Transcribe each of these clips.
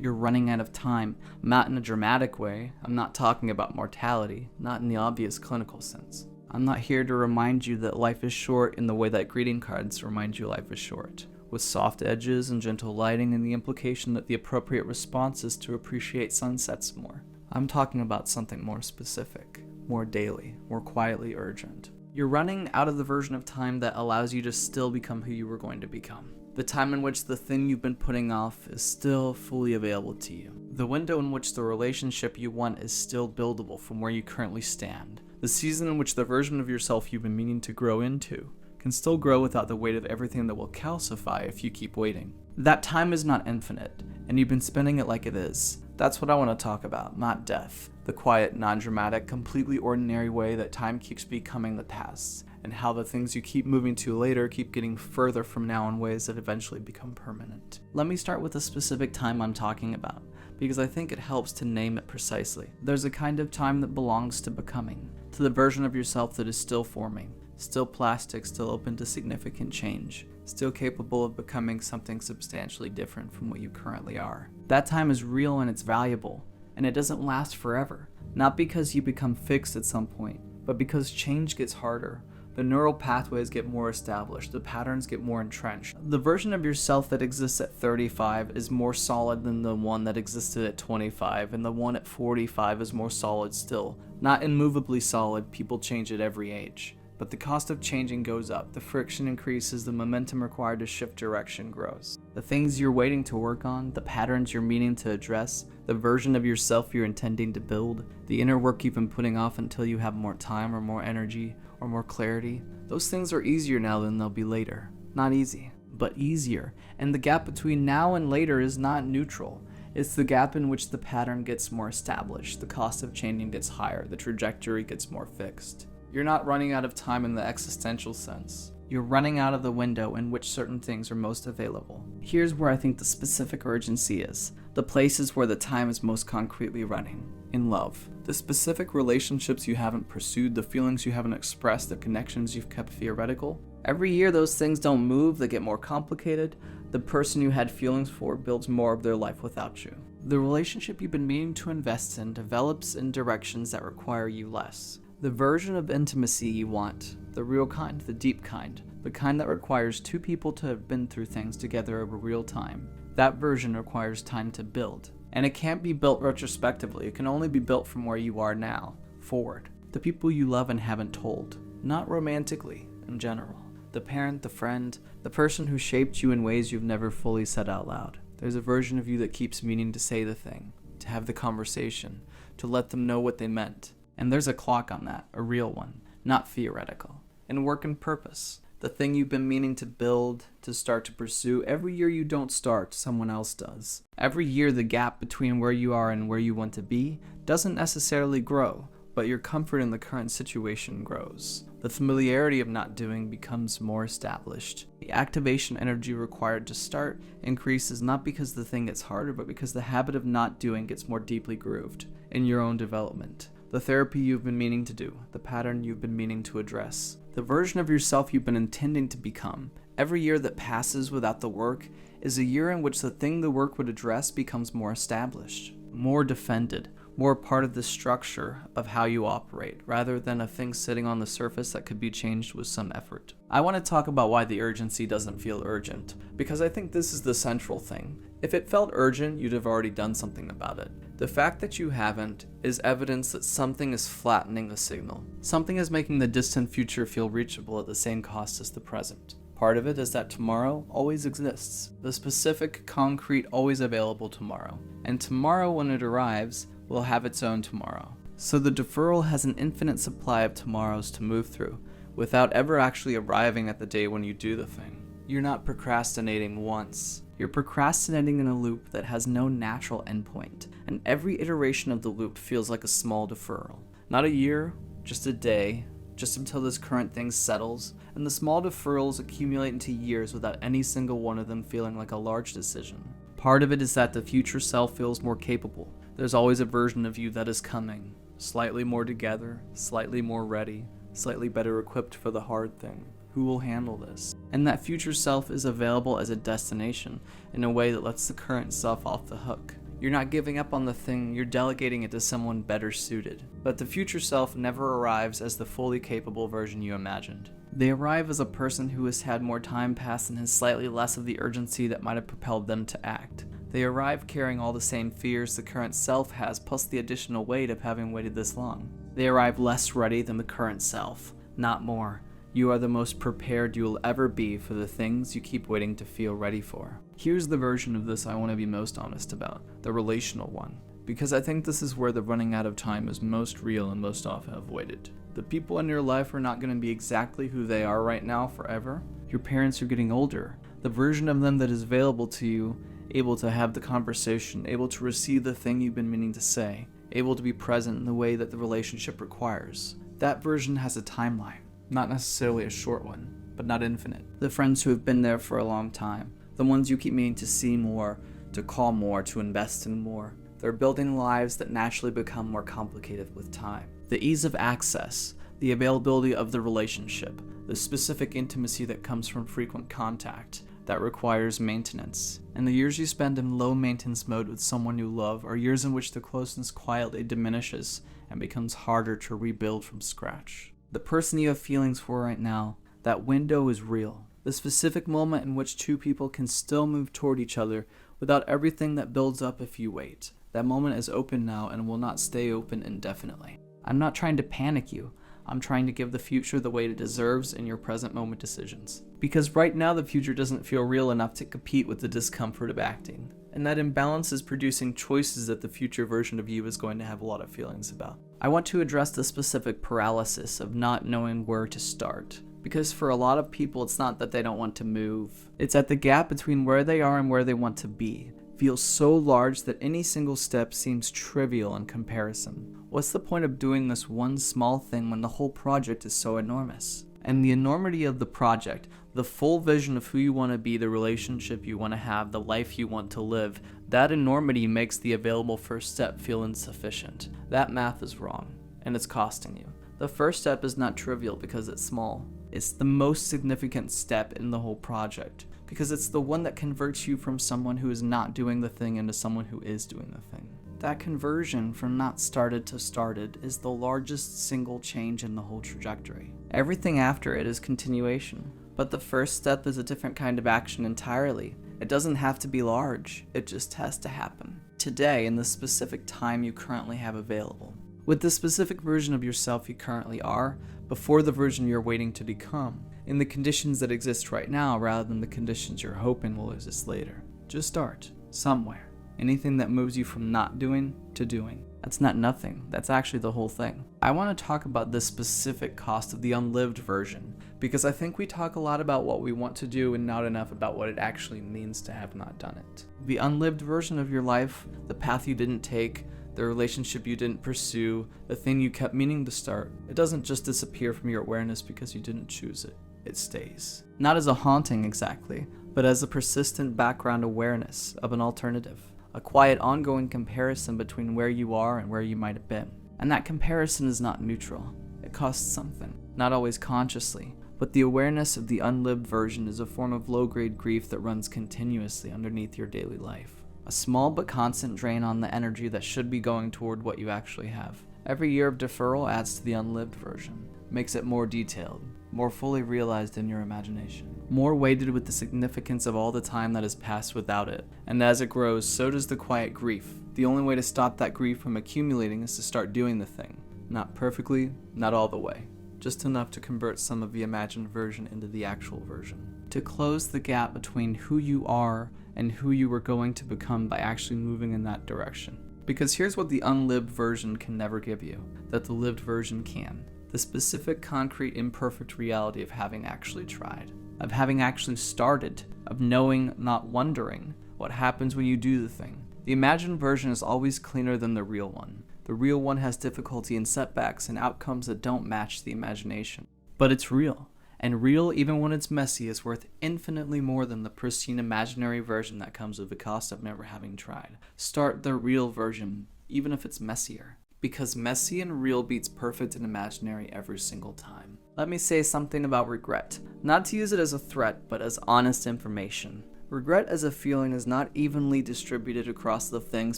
You're running out of time, not in a dramatic way. I'm not talking about mortality, not in the obvious clinical sense. I'm not here to remind you that life is short in the way that greeting cards remind you life is short, with soft edges and gentle lighting and the implication that the appropriate response is to appreciate sunsets more. I'm talking about something more specific, more daily, more quietly urgent. You're running out of the version of time that allows you to still become who you were going to become. The time in which the thing you've been putting off is still fully available to you. The window in which the relationship you want is still buildable from where you currently stand. The season in which the version of yourself you've been meaning to grow into can still grow without the weight of everything that will calcify if you keep waiting. That time is not infinite, and you've been spending it like it is. That's what I want to talk about, not death. The quiet, non-dramatic, completely ordinary way that time keeps becoming the past, and how the things you keep moving to later keep getting further from now in ways that eventually become permanent. Let me start with the specific time I'm talking about, because I think it helps to name it precisely. There's a kind of time that belongs to becoming, to the version of yourself that is still forming, still plastic, still open to significant change, still capable of becoming something substantially different from what you currently are. That time is real and it's valuable, and it doesn't last forever, not because you become fixed at some point, but because change gets harder. The neural pathways get more established, the patterns get more entrenched. The version of yourself that exists at 35 is more solid than the one that existed at 25, and the one at 45 is more solid still. Not immovably solid, people change at every age. But the cost of changing goes up, the friction increases, the momentum required to shift direction grows. The things you're waiting to work on, the patterns you're meaning to address, the version of yourself you're intending to build, the inner work you've been putting off until you have more time or more energy or more clarity, those things are easier now than they'll be later. Not easy, but easier. And the gap between now and later is not neutral. It's the gap in which the pattern gets more established, the cost of changing gets higher, the trajectory gets more fixed. You're not running out of time in the existential sense. You're running out of the window in which certain things are most available. Here's where I think the specific urgency is. The places where the time is most concretely running. In love. The specific relationships you haven't pursued, the feelings you haven't expressed, the connections you've kept theoretical. Every year those things don't move, they get more complicated. The person you had feelings for builds more of their life without you. The relationship you've been meaning to invest in develops in directions that require you less. The version of intimacy you want, the real kind, the deep kind, the kind that requires two people to have been through things together over real time. That version requires time to build. And it can't be built retrospectively, it can only be built from where you are now, forward. The people you love and haven't told, not romantically, in general. The parent, the friend, the person who shaped you in ways you've never fully said out loud. There's a version of you that keeps meaning to say the thing, to have the conversation, to let them know what they meant. And there's a clock on that, a real one, not theoretical. And work and purpose, the thing you've been meaning to build, to start to pursue. Every year you don't start, someone else does. Every year the gap between where you are and where you want to be doesn't necessarily grow, but your comfort in the current situation grows. The familiarity of not doing becomes more established. The activation energy required to start increases not because the thing gets harder, but because the habit of not doing gets more deeply grooved in your own development. The therapy you've been meaning to do, the pattern you've been meaning to address, the version of yourself you've been intending to become. Every year that passes without the work is a year in which the thing the work would address becomes more established, more defended, more part of the structure of how you operate, rather than a thing sitting on the surface that could be changed with some effort. I want to talk about why the urgency doesn't feel urgent, because I think this is the central thing. If it felt urgent, you'd have already done something about it. The fact that you haven't is evidence that something is flattening the signal. Something is making the distant future feel reachable at the same cost as the present. Part of it is that tomorrow always exists. The specific, concrete, always available tomorrow. And tomorrow, when it arrives, will have its own tomorrow. So the deferral has an infinite supply of tomorrows to move through, without ever actually arriving at the day when you do the thing. You're not procrastinating once. You're procrastinating in a loop that has no natural endpoint, and every iteration of the loop feels like a small deferral. Not a year, just a day, just until this current thing settles, and the small deferrals accumulate into years without any single one of them feeling like a large decision. Part of it is that the future self feels more capable. There's always a version of you that is coming, slightly more together, slightly more ready, slightly better equipped for the hard thing. Who will handle this? And that future self is available as a destination in a way that lets the current self off the hook. You're not giving up on the thing, you're delegating it to someone better suited. But the future self never arrives as the fully capable version you imagined. They arrive as a person who has had more time pass and has slightly less of the urgency that might have propelled them to act. They arrive carrying all the same fears the current self has, plus the additional weight of having waited this long. They arrive less ready than the current self, not more. You are the most prepared you will ever be for the things you keep waiting to feel ready for. Here's the version of this I want to be most honest about, the relational one. Because I think this is where the running out of time is most real and most often avoided. The people in your life are not going to be exactly who they are right now forever. Your parents are getting older. The version of them that is available to you, able to have the conversation, able to receive the thing you've been meaning to say, able to be present in the way that the relationship requires. That version has a timeline. Not necessarily a short one, but not infinite. The friends who have been there for a long time, the ones you keep meaning to see more, to call more, to invest in more. They're building lives that naturally become more complicated with time. The ease of access, the availability of the relationship, the specific intimacy that comes from frequent contact, that requires maintenance. And the years you spend in low maintenance mode with someone you love are years in which the closeness quietly diminishes and becomes harder to rebuild from scratch. The person you have feelings for right now, that window is real. The specific moment in which two people can still move toward each other without everything that builds up if you wait. That moment is open now and will not stay open indefinitely. I'm not trying to panic you. I'm trying to give the future the weight it deserves in your present moment decisions. Because right now the future doesn't feel real enough to compete with the discomfort of acting. And that imbalance is producing choices that the future version of you is going to have a lot of feelings about. I want to address the specific paralysis of not knowing where to start. Because for a lot of people, it's not that they don't want to move. It's that the gap between where they are and where they want to be feels so large that any single step seems trivial in comparison. What's the point of doing this one small thing when the whole project is so enormous? And the enormity of the project, the full vision of who you want to be, the relationship you want to have, the life you want to live, that enormity makes the available first step feel insufficient. That math is wrong, and it's costing you. The first step is not trivial because it's small. It's the most significant step in the whole project, because it's the one that converts you from someone who is not doing the thing into someone who is doing the thing. That conversion from not started to started is the largest single change in the whole trajectory. Everything after it is continuation, but the first step is a different kind of action entirely. It doesn't have to be large, it just has to happen. Today, in the specific time you currently have available. With the specific version of yourself you currently are, before the version you're waiting to become, in the conditions that exist right now rather than the conditions you're hoping will exist later. Just start, somewhere. Anything that moves you from not doing to doing. That's not nothing, that's actually the whole thing. I want to talk about the specific cost of the unlived version, because I think we talk a lot about what we want to do and not enough about what it actually means to have not done it. The unlived version of your life, the path you didn't take, the relationship you didn't pursue, the thing you kept meaning to start, it doesn't just disappear from your awareness because you didn't choose it. It stays. Not as a haunting exactly, but as a persistent background awareness of an alternative. A quiet ongoing comparison between where you are and where you might have been. And that comparison is not neutral. It costs something. Not always consciously, but the awareness of the unlived version is a form of low-grade grief that runs continuously underneath your daily life. A small but constant drain on the energy that should be going toward what you actually have. Every year of deferral adds to the unlived version, makes it more detailed, more fully realized in your imagination, more weighted with the significance of all the time that has passed without it. And as it grows, so does the quiet grief. The only way to stop that grief from accumulating is to start doing the thing. Not perfectly, not all the way. Just enough to convert some of the imagined version into the actual version. To close the gap between who you are and who you were going to become by actually moving in that direction. Because here's what the unlived version can never give you, that the lived version can. The specific, concrete, imperfect reality of having actually tried, of having actually started, of knowing, not wondering, what happens when you do the thing. The imagined version is always cleaner than the real one. The real one has difficulty and setbacks and outcomes that don't match the imagination. But it's real. And real, even when it's messy, is worth infinitely more than the pristine imaginary version that comes with the cost of never having tried. Start the real version, even if it's messier. Because messy and real beats perfect and imaginary every single time. Let me say something about regret. Not to use it as a threat, but as honest information. Regret as a feeling is not evenly distributed across the things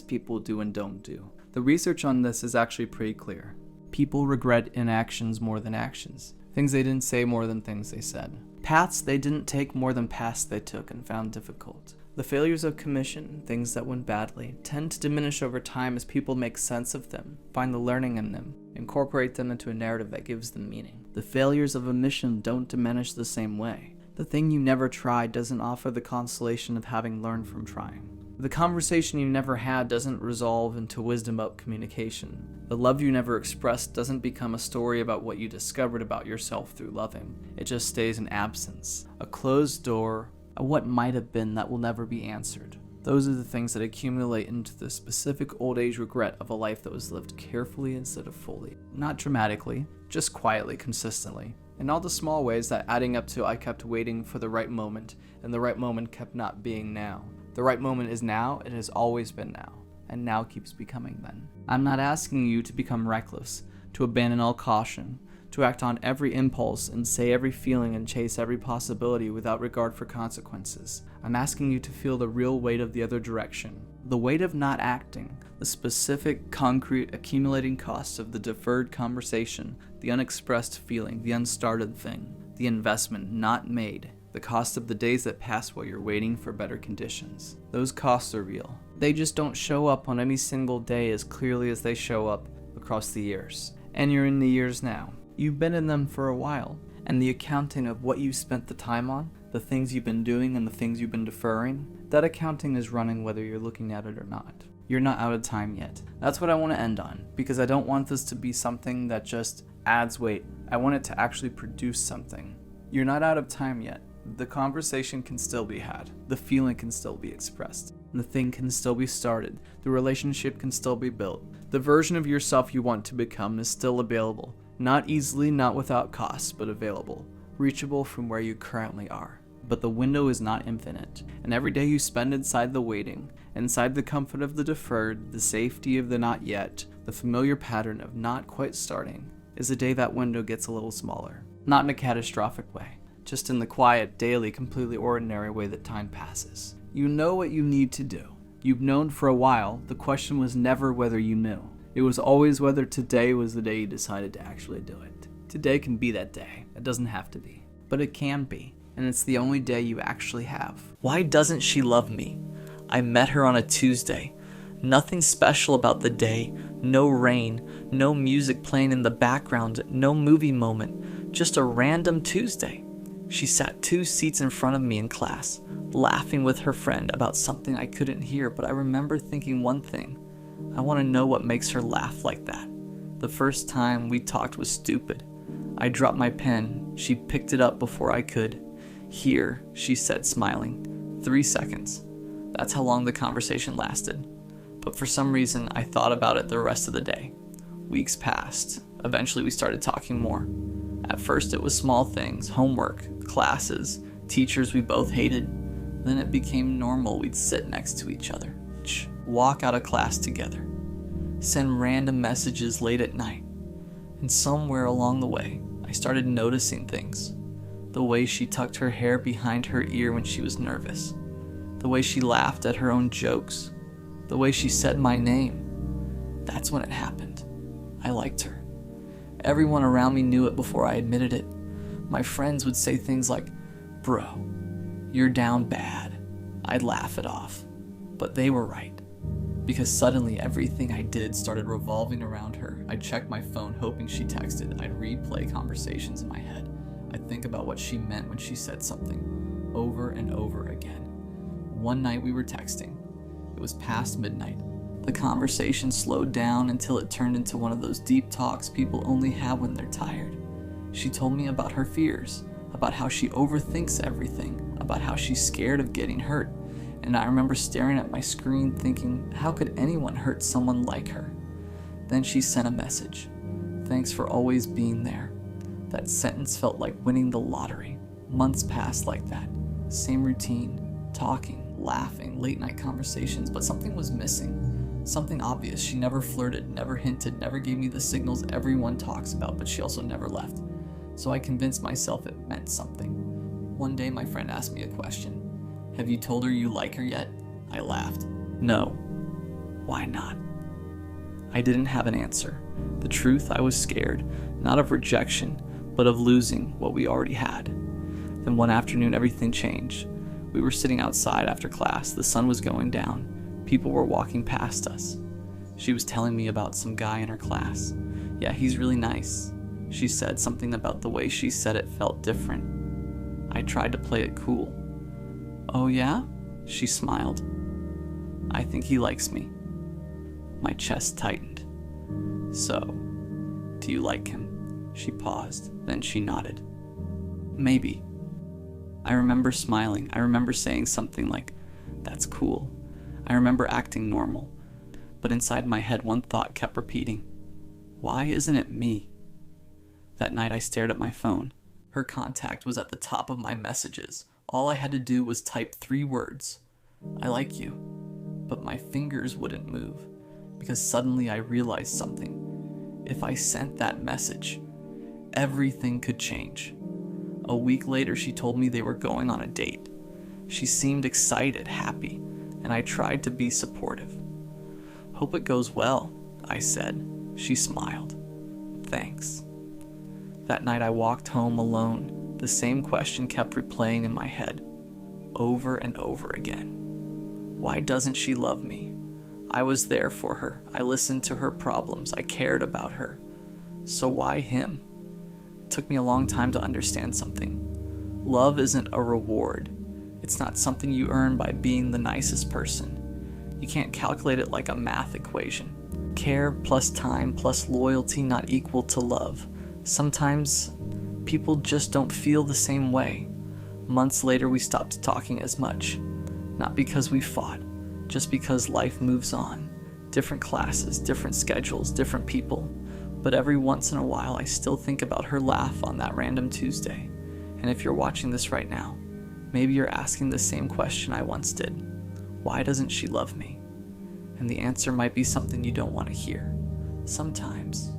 people do and don't do. The research on this is actually pretty clear. People regret inactions more than actions. Things they didn't say more than things they said. Paths they didn't take more than paths they took and found difficult. The failures of commission, things that went badly, tend to diminish over time as people make sense of them, find the learning in them, incorporate them into a narrative that gives them meaning. The failures of a mission don't diminish the same way. The thing you never tried doesn't offer the consolation of having learned from trying. The conversation you never had doesn't resolve into wisdom about communication. The love you never expressed doesn't become a story about what you discovered about yourself through loving. It just stays in absence, a closed door, a what might have been that will never be answered. Those are the things that accumulate into the specific old age regret of a life that was lived carefully instead of fully. Not dramatically, just quietly, consistently. In all the small ways that adding up to I kept waiting for the right moment, and the right moment kept not being now. The right moment is now, it has always been now, and now keeps becoming then. I'm not asking you to become reckless, to abandon all caution, to act on every impulse and say every feeling and chase every possibility without regard for consequences. I'm asking you to feel the real weight of the other direction, the weight of not acting, the specific, concrete, accumulating costs of the deferred conversation, the unexpressed feeling, the unstarted thing, the investment not made, the cost of the days that pass while you're waiting for better conditions. Those costs are real. They just don't show up on any single day as clearly as they show up across the years. And you're in the years now. You've been in them for a while, and the accounting of what you spent the time on, the things you've been doing and the things you've been deferring, that accounting is running whether you're looking at it or not. You're not out of time yet. That's what I want to end on, because I don't want this to be something that just adds weight. I want it to actually produce something. You're not out of time yet. The conversation can still be had. The feeling can still be expressed. The thing can still be started. The relationship can still be built. The version of yourself you want to become is still available. Not easily, not without cost, but available. Reachable from where you currently are. But the window is not infinite, and every day you spend inside the waiting, inside the comfort of the deferred, the safety of the not yet, the familiar pattern of not quite starting, is a day that window gets a little smaller. Not in a catastrophic way, just in the quiet, daily, completely ordinary way that time passes. You know what you need to do. You've known for a while. The question was never whether you knew. It was always whether today was the day you decided to actually do it. Today can be that day. It doesn't have to be. But it can be. And it's the only day you actually have. Why doesn't she love me? I met her on a Tuesday. Nothing special about the day. No rain. No music playing in the background. No movie moment. Just a random Tuesday. She sat 2 seats in front of me in class, laughing with her friend about something I couldn't hear, but I remember thinking one thing. I want to know what makes her laugh like that. The first time we talked was stupid. I dropped my pen. She picked it up before I could. Here, she said, smiling. 3 seconds. That's how long the conversation lasted. But for some reason, I thought about it the rest of the day. Weeks passed. Eventually, we started talking more. At first, it was small things, homework, classes, teachers we both hated. Then it became normal we'd sit next to each other, walk out of class together, send random messages late at night. And somewhere along the way, I started noticing things. The way she tucked her hair behind her ear when she was nervous. The way she laughed at her own jokes. The way she said my name. That's when it happened. I liked her. Everyone around me knew it before I admitted it. My friends would say things like, "Bro, you're down bad." I'd laugh it off. But they were right. Because suddenly everything I did started revolving around her. I'd check my phone hoping she texted. I'd replay conversations in my head. I'd think about what she meant when she said something, over and over again. One night we were texting. It was past midnight. The conversation slowed down until it turned into one of those deep talks people only have when they're tired. She told me about her fears, about how she overthinks everything, about how she's scared of getting hurt. And I remember staring at my screen thinking, how could anyone hurt someone like her? Then she sent a message. "Thanks for always being there." That sentence felt like winning the lottery. Months passed like that. Same routine, talking, laughing, late night conversations, but something was missing. Something obvious. She never flirted, never hinted, never gave me the signals everyone talks about, but she also never left. So I convinced myself it meant something. One day my friend asked me a question. Have you told her you like her yet? I laughed. No. Why not? I didn't have an answer. The truth, I was scared, not of rejection, but of losing what we already had. Then one afternoon, everything changed. We were sitting outside after class. The sun was going down. People were walking past us. She was telling me about some guy in her class. Yeah, he's really nice. She said something about the way she said it felt different. I tried to play it cool. Oh yeah? She smiled. I think he likes me. My chest tightened. So, do you like him? She paused, then she nodded. Maybe. I remember smiling. I remember saying something like, that's cool. I remember acting normal. But inside my head, one thought kept repeating. Why isn't it me? That night I stared at my phone. Her contact was at the top of my messages. All I had to do was type 3 words. I like you. But my fingers wouldn't move, because suddenly I realized something. If I sent that message, everything could change. A week later, she told me they were going on a date. She seemed excited, happy, and I tried to be supportive. Hope it goes well, I said. She smiled. Thanks. That night I walked home alone. The same question kept replaying in my head, over and over again. Why doesn't she love me? I was there for her. I listened to her problems. I cared about her. So why him? It took me a long time to understand something. Love isn't a reward. It's not something you earn by being the nicest person. You can't calculate it like a math equation. Care plus time plus loyalty not equal to love. Sometimes people just don't feel the same way. Months later, we stopped talking as much. Not because we fought, just because life moves on. Different classes, different schedules, different people. But every once in a while, I still think about her laugh on that random Tuesday. And if you're watching this right now, maybe you're asking the same question I once did. Why doesn't she love me? And the answer might be something you don't want to hear. Sometimes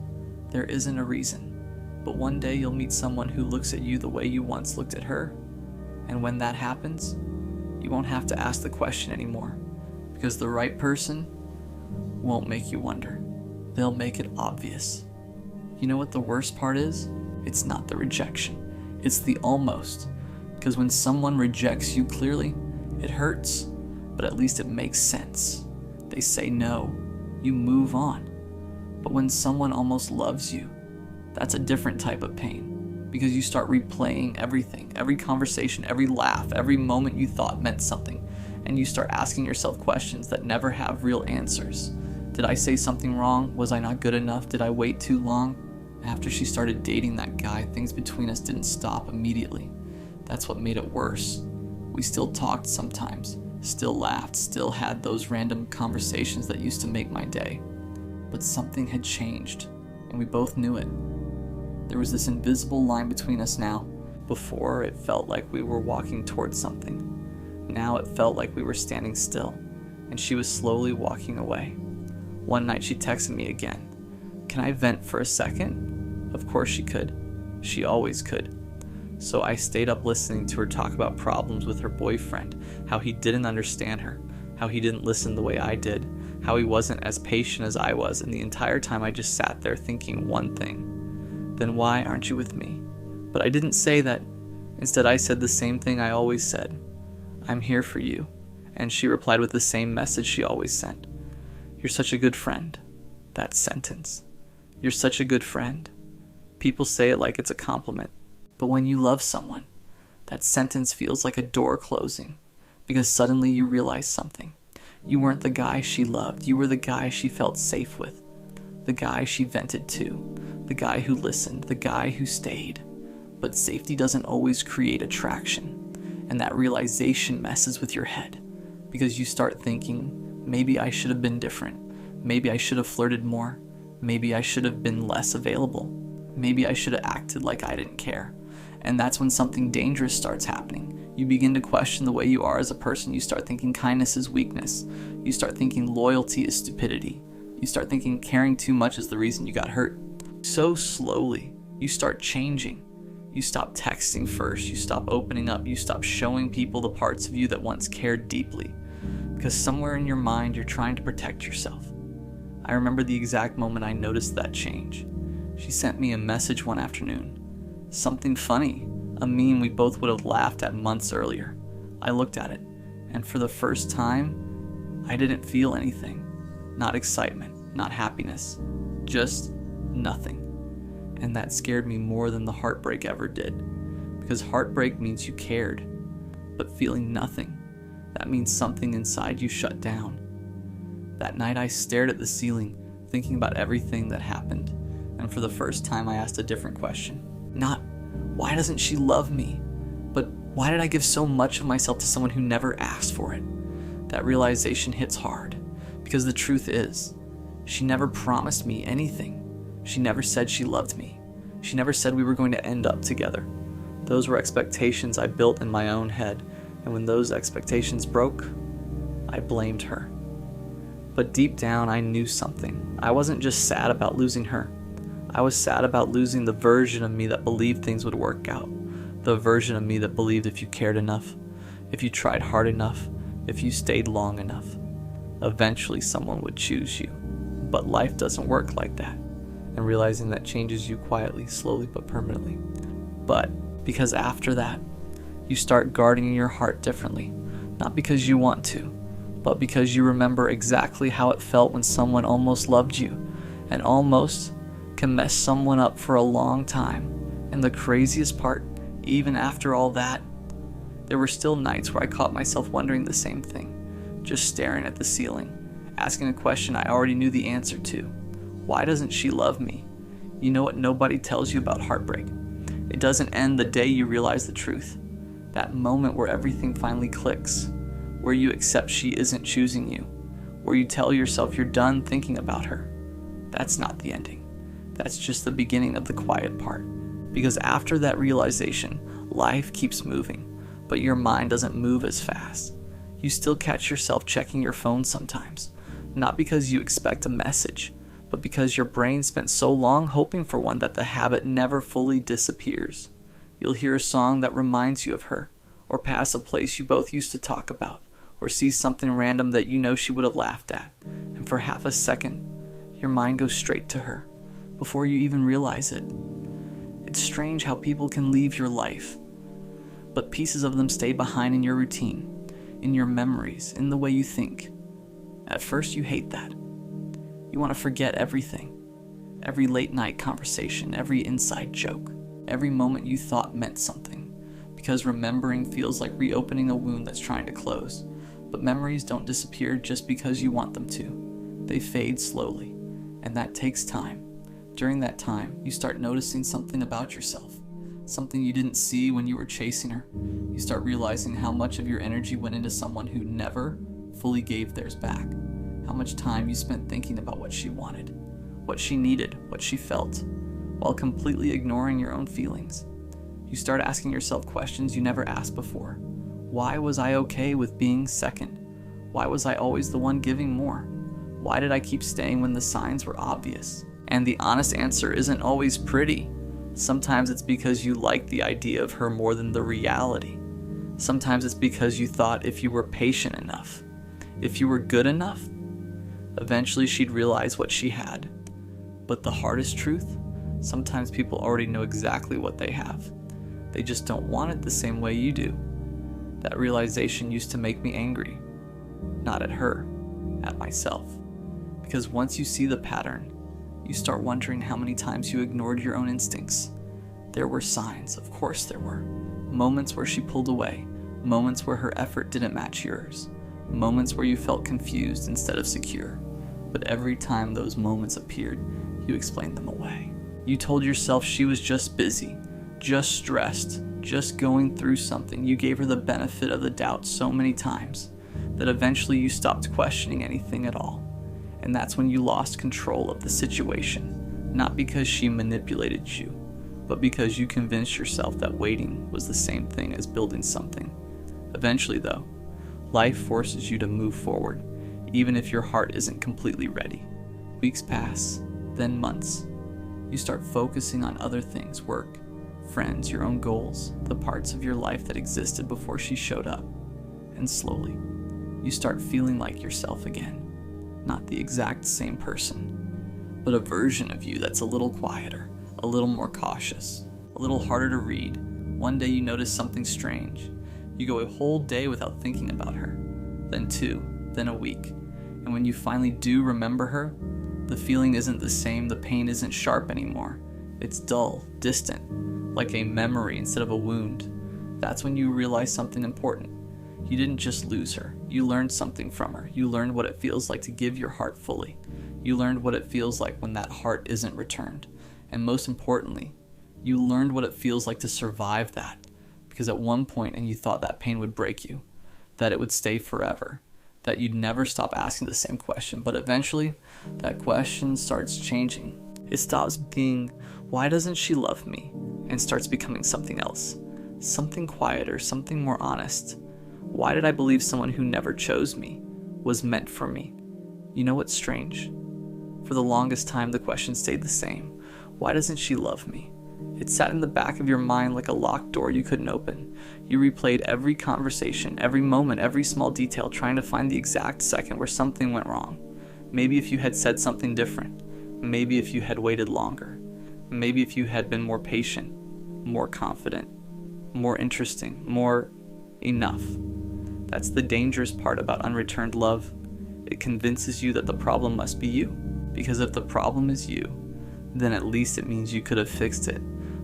there isn't a reason. But one day you'll meet someone who looks at you the way you once looked at her. And when that happens, you won't have to ask the question anymore. Because the right person won't make you wonder. They'll make it obvious. You know what the worst part is? It's not the rejection. It's the almost. Because when someone rejects you clearly, it hurts. But at least it makes sense. They say no. You move on. But when someone almost loves you, that's a different type of pain, because you start replaying everything, every conversation, every laugh, every moment you thought meant something, and you start asking yourself questions that never have real answers. Did I say something wrong? Was I not good enough? Did I wait too long? After she started dating that guy, things between us didn't stop immediately. That's what made it worse. We still talked sometimes, still laughed, still had those random conversations that used to make my day. But something had changed, and we both knew it. There was this invisible line between us now. Before, it felt like we were walking towards something. Now it felt like we were standing still, and she was slowly walking away. One night she texted me again. Can I vent for a second? Of course she could. She always could. So I stayed up listening to her talk about problems with her boyfriend, how he didn't understand her, how he didn't listen the way I did, how he wasn't as patient as I was, and the entire time I just sat there thinking one thing. Then why aren't you with me? But I didn't say that. Instead, I said the same thing I always said. I'm here for you. And she replied with the same message she always sent. You're such a good friend. That sentence. You're such a good friend. People say it like it's a compliment. But when you love someone, that sentence feels like a door closing. Because suddenly you realize something. You weren't the guy she loved. You were the guy she felt safe with. The guy she vented to. The guy who listened, the guy who stayed. But safety doesn't always create attraction, and that realization messes with your head, because you start thinking, maybe I should have been different, maybe I should have flirted more, maybe I should have been less available, maybe I should have acted like I didn't care. And that's when something dangerous starts happening. You begin to question the way you are as a person. You start thinking kindness is weakness. You start thinking loyalty is stupidity. You start thinking caring too much is the reason you got hurt. So slowly, you start changing. You stop texting first, you stop opening up, you stop showing people the parts of you that once cared deeply. Because somewhere in your mind, you're trying to protect yourself. I remember the exact moment I noticed that change. She sent me a message one afternoon. Something funny, a meme we both would have laughed at months earlier. I looked at it, and for the first time, I didn't feel anything. Not excitement, not happiness, just nothing. And that scared me more than the heartbreak ever did. Because heartbreak means you cared, but feeling nothing, that means something inside you shut down. That night I stared at the ceiling, thinking about everything that happened, and for the first time I asked a different question. Not, why doesn't she love me? But why did I give so much of myself to someone who never asked for it? That realization hits hard, because the truth is, she never promised me anything. She never said she loved me. She never said we were going to end up together. Those were expectations I built in my own head, and when those expectations broke, I blamed her. But deep down, I knew something. I wasn't just sad about losing her. I was sad about losing the version of me that believed things would work out. The version of me that believed if you cared enough, if you tried hard enough, if you stayed long enough, eventually someone would choose you. But life doesn't work like that. And realizing that changes you quietly, slowly, but permanently. But because after that, you start guarding your heart differently. Not because you want to, but because you remember exactly how it felt when someone almost loved you, and almost can mess someone up for a long time. And the craziest part, even after all that, there were still nights where I caught myself wondering the same thing, just staring at the ceiling, asking a question I already knew the answer to. Why doesn't she love me? You know what nobody tells you about heartbreak? It doesn't end the day you realize the truth. That moment where everything finally clicks, where you accept she isn't choosing you, where you tell yourself you're done thinking about her. That's not the ending. That's just the beginning of the quiet part. Because after that realization, life keeps moving, but your mind doesn't move as fast. You still catch yourself checking your phone sometimes, not because you expect a message, but because your brain spent so long hoping for one that the habit never fully disappears. You'll hear a song that reminds you of her, or pass a place you both used to talk about, or see something random that you know she would have laughed at, and for half a second, your mind goes straight to her, before you even realize it. It's strange how people can leave your life, but pieces of them stay behind in your routine, in your memories, in the way you think. At first you hate that. You want to forget everything. Every late night conversation, every inside joke, every moment you thought meant something. Because remembering feels like reopening a wound that's trying to close. But memories don't disappear just because you want them to. They fade slowly, and that takes time. During that time, you start noticing something about yourself. Something you didn't see when you were chasing her. You start realizing how much of your energy went into someone who never fully gave theirs back. How much time you spent thinking about what she wanted, what she needed, what she felt, while completely ignoring your own feelings. You start asking yourself questions you never asked before. Why was I okay with being second? Why was I always the one giving more? Why did I keep staying when the signs were obvious? And the honest answer isn't always pretty. Sometimes it's because you liked the idea of her more than the reality. Sometimes it's because you thought if you were patient enough, if you were good enough, eventually she'd realize what she had. But the hardest truth, sometimes people already know exactly what they have. They just don't want it the same way you do. That realization used to make me angry. Not at her, at myself. Because once you see the pattern, you start wondering how many times you ignored your own instincts. There were signs, of course there were. Moments where she pulled away. Moments where her effort didn't match yours. Moments where you felt confused instead of secure. But every time those moments appeared, you explained them away. You told yourself she was just busy, just stressed, just going through something. You gave her the benefit of the doubt so many times that eventually you stopped questioning anything at all. And that's when you lost control of the situation, not because she manipulated you, but because you convinced yourself that waiting was the same thing as building something. Eventually, though, life forces you to move forward, even if your heart isn't completely ready. Weeks pass, then months. You start focusing on other things, work, friends, your own goals, the parts of your life that existed before she showed up. And slowly, you start feeling like yourself again. Not the exact same person, but a version of you that's a little quieter, a little more cautious, a little harder to read. One day you notice something strange. You go a whole day without thinking about her, then 2, then a week. And when you finally do remember her, the feeling isn't the same, the pain isn't sharp anymore. It's dull, distant, like a memory instead of a wound. That's when you realize something important. You didn't just lose her. You learned something from her. You learned what it feels like to give your heart fully. You learned what it feels like when that heart isn't returned. And most importantly, you learned what it feels like to survive that. Because at one point, and you thought that pain would break you, that it would stay forever, that you'd never stop asking the same question. But eventually, that question starts changing. It stops being, why doesn't she love me? And starts becoming something else. Something quieter, something more honest. Why did I believe someone who never chose me was meant for me? You know what's strange? For the longest time, the question stayed the same. Why doesn't she love me? It sat in the back of your mind like a locked door you couldn't open. You replayed every conversation, every moment, every small detail, trying to find the exact second where something went wrong. Maybe if you had said something different. Maybe if you had waited longer. Maybe if you had been more patient, more confident, more interesting, more enough. That's the dangerous part about unreturned love. It convinces you that the problem must be you. Because if the problem is you, then at least it means you could have fixed it.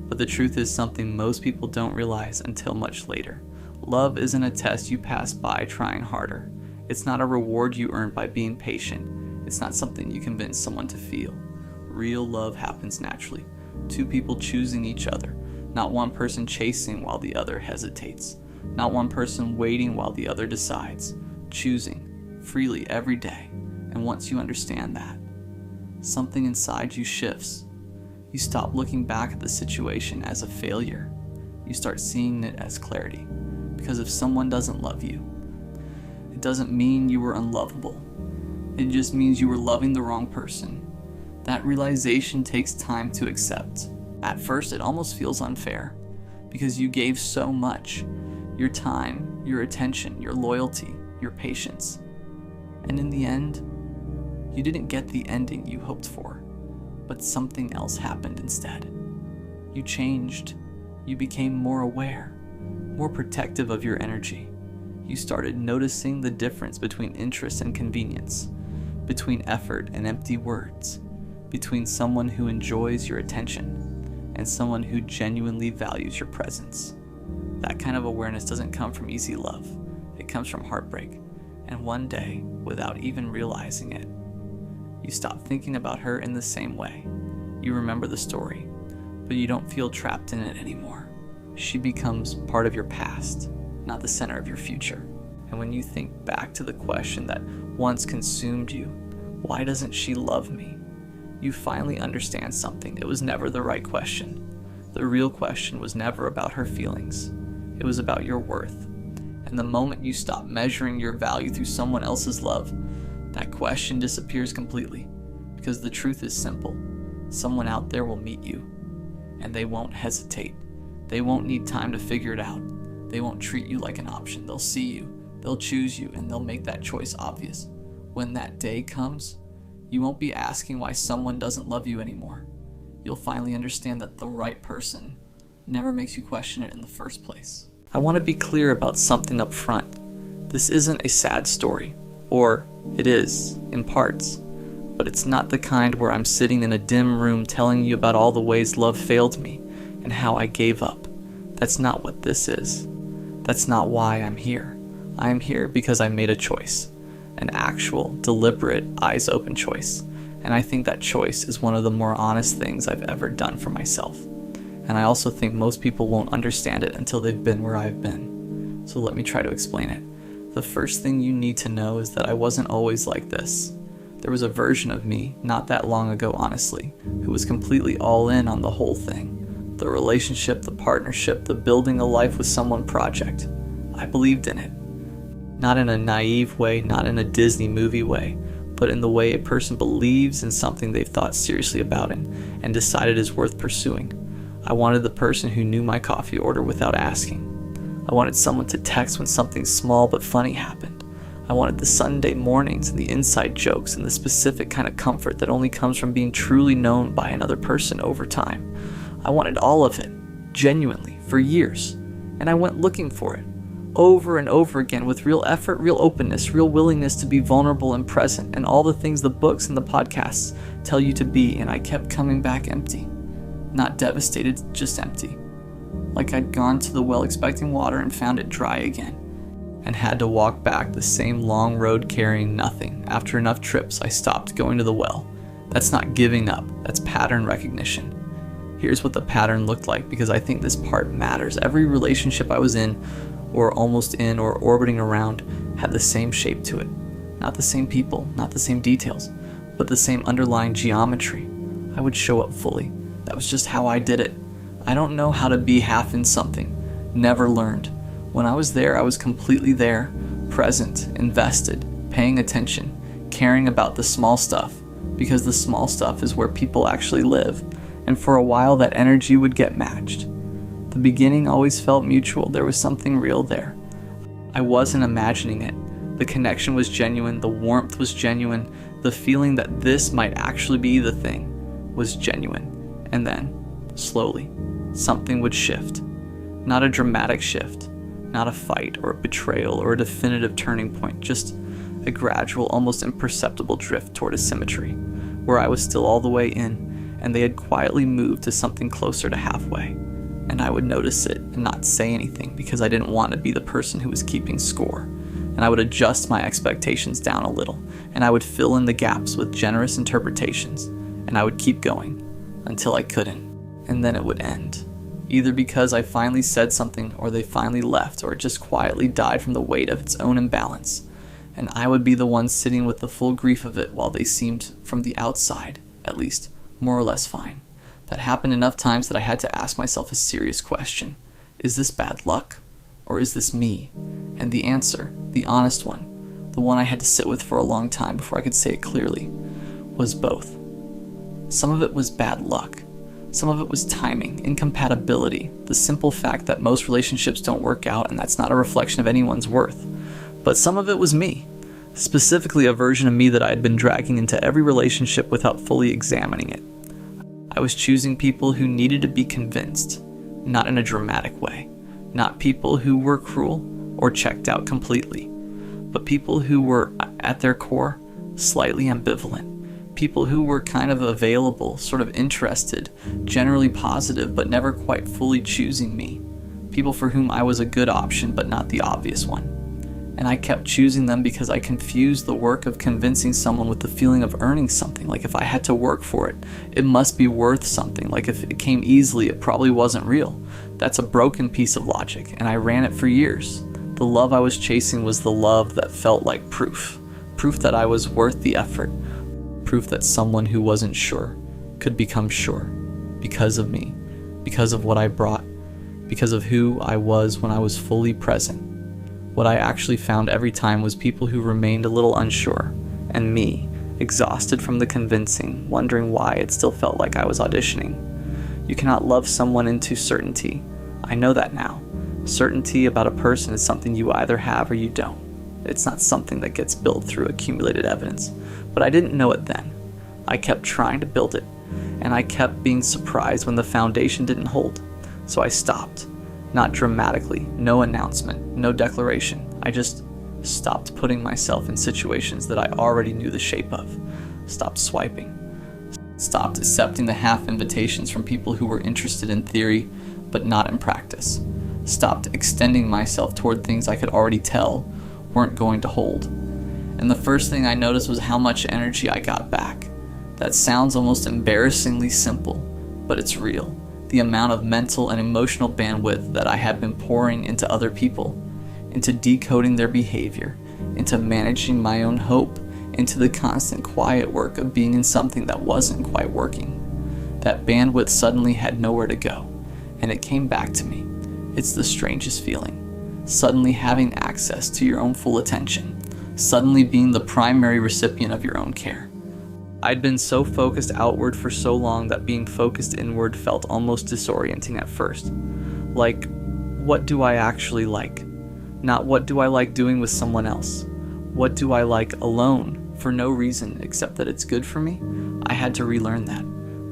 But the truth is something most people don't realize until much later. Love isn't a test you pass by trying harder. It's not a reward you earn by being patient. It's not something you convince someone to feel. Real love happens naturally. 2 people choosing each other. Not one person chasing while the other hesitates. Not one person waiting while the other decides. Choosing freely every day. And once you understand that, something inside you shifts. You stop looking back at the situation as a failure. You start seeing it as clarity. Because if someone doesn't love you, it doesn't mean you were unlovable. It just means you were loving the wrong person. That realization takes time to accept. At first, it almost feels unfair. Because you gave so much. Your time, your attention, your loyalty, your patience. And in the end, you didn't get the ending you hoped for, but something else happened instead. You changed. You became more aware, more protective of your energy. You started noticing the difference between interest and convenience, between effort and empty words, between someone who enjoys your attention and someone who genuinely values your presence. That kind of awareness doesn't come from easy love. It comes from heartbreak. And one day, without even realizing it, you stop thinking about her in the same way. You remember the story, but you don't feel trapped in it anymore. She becomes part of your past, not the center of your future. And when you think back to the question that once consumed you, why doesn't she love me? You finally understand something. It was never the right question. The real question was never about her feelings. It was about your worth. And the moment you stop measuring your value through someone else's love, that question disappears completely. Because the truth is simple. Someone out there will meet you. And they won't hesitate. They won't need time to figure it out. They won't treat you like an option. They'll see you. They'll choose you. And they'll make that choice obvious. When that day comes, you won't be asking why someone doesn't love you anymore. You'll finally understand that the right person never makes you question it in the first place. I want to be clear about something up front. This isn't a sad story. Or it is, in parts. But it's not the kind where I'm sitting in a dim room telling you about all the ways love failed me and how I gave up. That's not what this is. That's not why I'm here. I'm here because I made a choice. An actual, deliberate, eyes-open choice. And I think that choice is one of the more honest things I've ever done for myself. And I also think most people won't understand it until they've been where I've been. So let me try to explain it. The first thing you need to know is that I wasn't always like this. There was a version of me, not that long ago honestly, who was completely all in on the whole thing. The relationship, the partnership, the building a life with someone project. I believed in it. Not in a naive way, not in a Disney movie way, but in the way a person believes in something they've thought seriously about and decided is worth pursuing. I wanted the person who knew my coffee order without asking. I wanted someone to text when something small but funny happened. I wanted the Sunday mornings and the inside jokes and the specific kind of comfort that only comes from being truly known by another person over time. I wanted all of it, genuinely, for years. And I went looking for it, over and over again, with real effort, real openness, real willingness to be vulnerable and present, and all the things the books and the podcasts tell you to be, and I kept coming back empty. Not devastated, just empty. Like I'd gone to the well expecting water and found it dry again, and had to walk back the same long road carrying nothing. After enough trips, I stopped going to the well. That's not giving up, that's pattern recognition. Here's what the pattern looked like, because I think this part matters. Every relationship I was in, or almost in, or orbiting around, had the same shape to it. Not the same people, not the same details, but the same underlying geometry. I would show up fully. That was just how I did it. I don't know how to be half in something. Never learned. When I was there, I was completely there, present, invested, paying attention, caring about the small stuff, because the small stuff is where people actually live, and for a while that energy would get matched. The beginning always felt mutual. There was something real there. I wasn't imagining it. The connection was genuine, the warmth was genuine, the feeling that this might actually be the thing was genuine. And then, slowly, something would shift. Not a dramatic shift, not a fight or a betrayal or a definitive turning point, just a gradual, almost imperceptible drift toward a symmetry, where I was still all the way in, and they had quietly moved to something closer to halfway. And I would notice it and not say anything, because I didn't want to be the person who was keeping score. And I would adjust my expectations down a little, and I would fill in the gaps with generous interpretations, and I would keep going until I couldn't, and then it would end. Either because I finally said something, or they finally left, or it just quietly died from the weight of its own imbalance, and I would be the one sitting with the full grief of it, while they seemed, from the outside, at least, more or less fine. That happened enough times that I had to ask myself a serious question. Is this bad luck? Or is this me? And the answer, the honest one, the one I had to sit with for a long time before I could say it clearly, was both. Some of it was bad luck. Some of it was timing, incompatibility, the simple fact that most relationships don't work out, and that's not a reflection of anyone's worth. But some of it was me, specifically a version of me that I had been dragging into every relationship without fully examining it. I was choosing people who needed to be convinced, not in a dramatic way, not people who were cruel or checked out completely, but people who were, at their core, slightly ambivalent. People who were kind of available, sort of interested, generally positive, but never quite fully choosing me. People for whom I was a good option, but not the obvious one. And I kept choosing them because I confused the work of convincing someone with the feeling of earning something. Like if I had to work for it, it must be worth something. Like if it came easily, it probably wasn't real. That's a broken piece of logic, and I ran it for years. The love I was chasing was the love that felt like proof. Proof that I was worth the effort. Proof that someone who wasn't sure could become sure, because of me, because of what I brought, because of who I was when I was fully present. What I actually found every time was people who remained a little unsure, and me, exhausted from the convincing, wondering why it still felt like I was auditioning. You cannot love someone into certainty. I know that now. Certainty about a person is something you either have or you don't. It's not something that gets built through accumulated evidence. But I didn't know it then. I kept trying to build it, and I kept being surprised when the foundation didn't hold. So I stopped. Not dramatically, no announcement, no declaration. I just stopped putting myself in situations that I already knew the shape of. Stopped swiping. Stopped accepting the half invitations from people who were interested in theory, but not in practice. Stopped extending myself toward things I could already tell weren't going to hold. And the first thing I noticed was how much energy I got back. That sounds almost embarrassingly simple, but it's real. The amount of mental and emotional bandwidth that I had been pouring into other people, into decoding their behavior, into managing my own hope, into the constant quiet work of being in something that wasn't quite working. That bandwidth suddenly had nowhere to go, and it came back to me. It's the strangest feeling. Suddenly having access to your own full attention. Suddenly being the primary recipient of your own care. I'd been so focused outward for so long that being focused inward felt almost disorienting at first. Like, what do I actually like? Not what do I like doing with someone else? What do I like alone, for no reason except that it's good for me? I had to relearn that,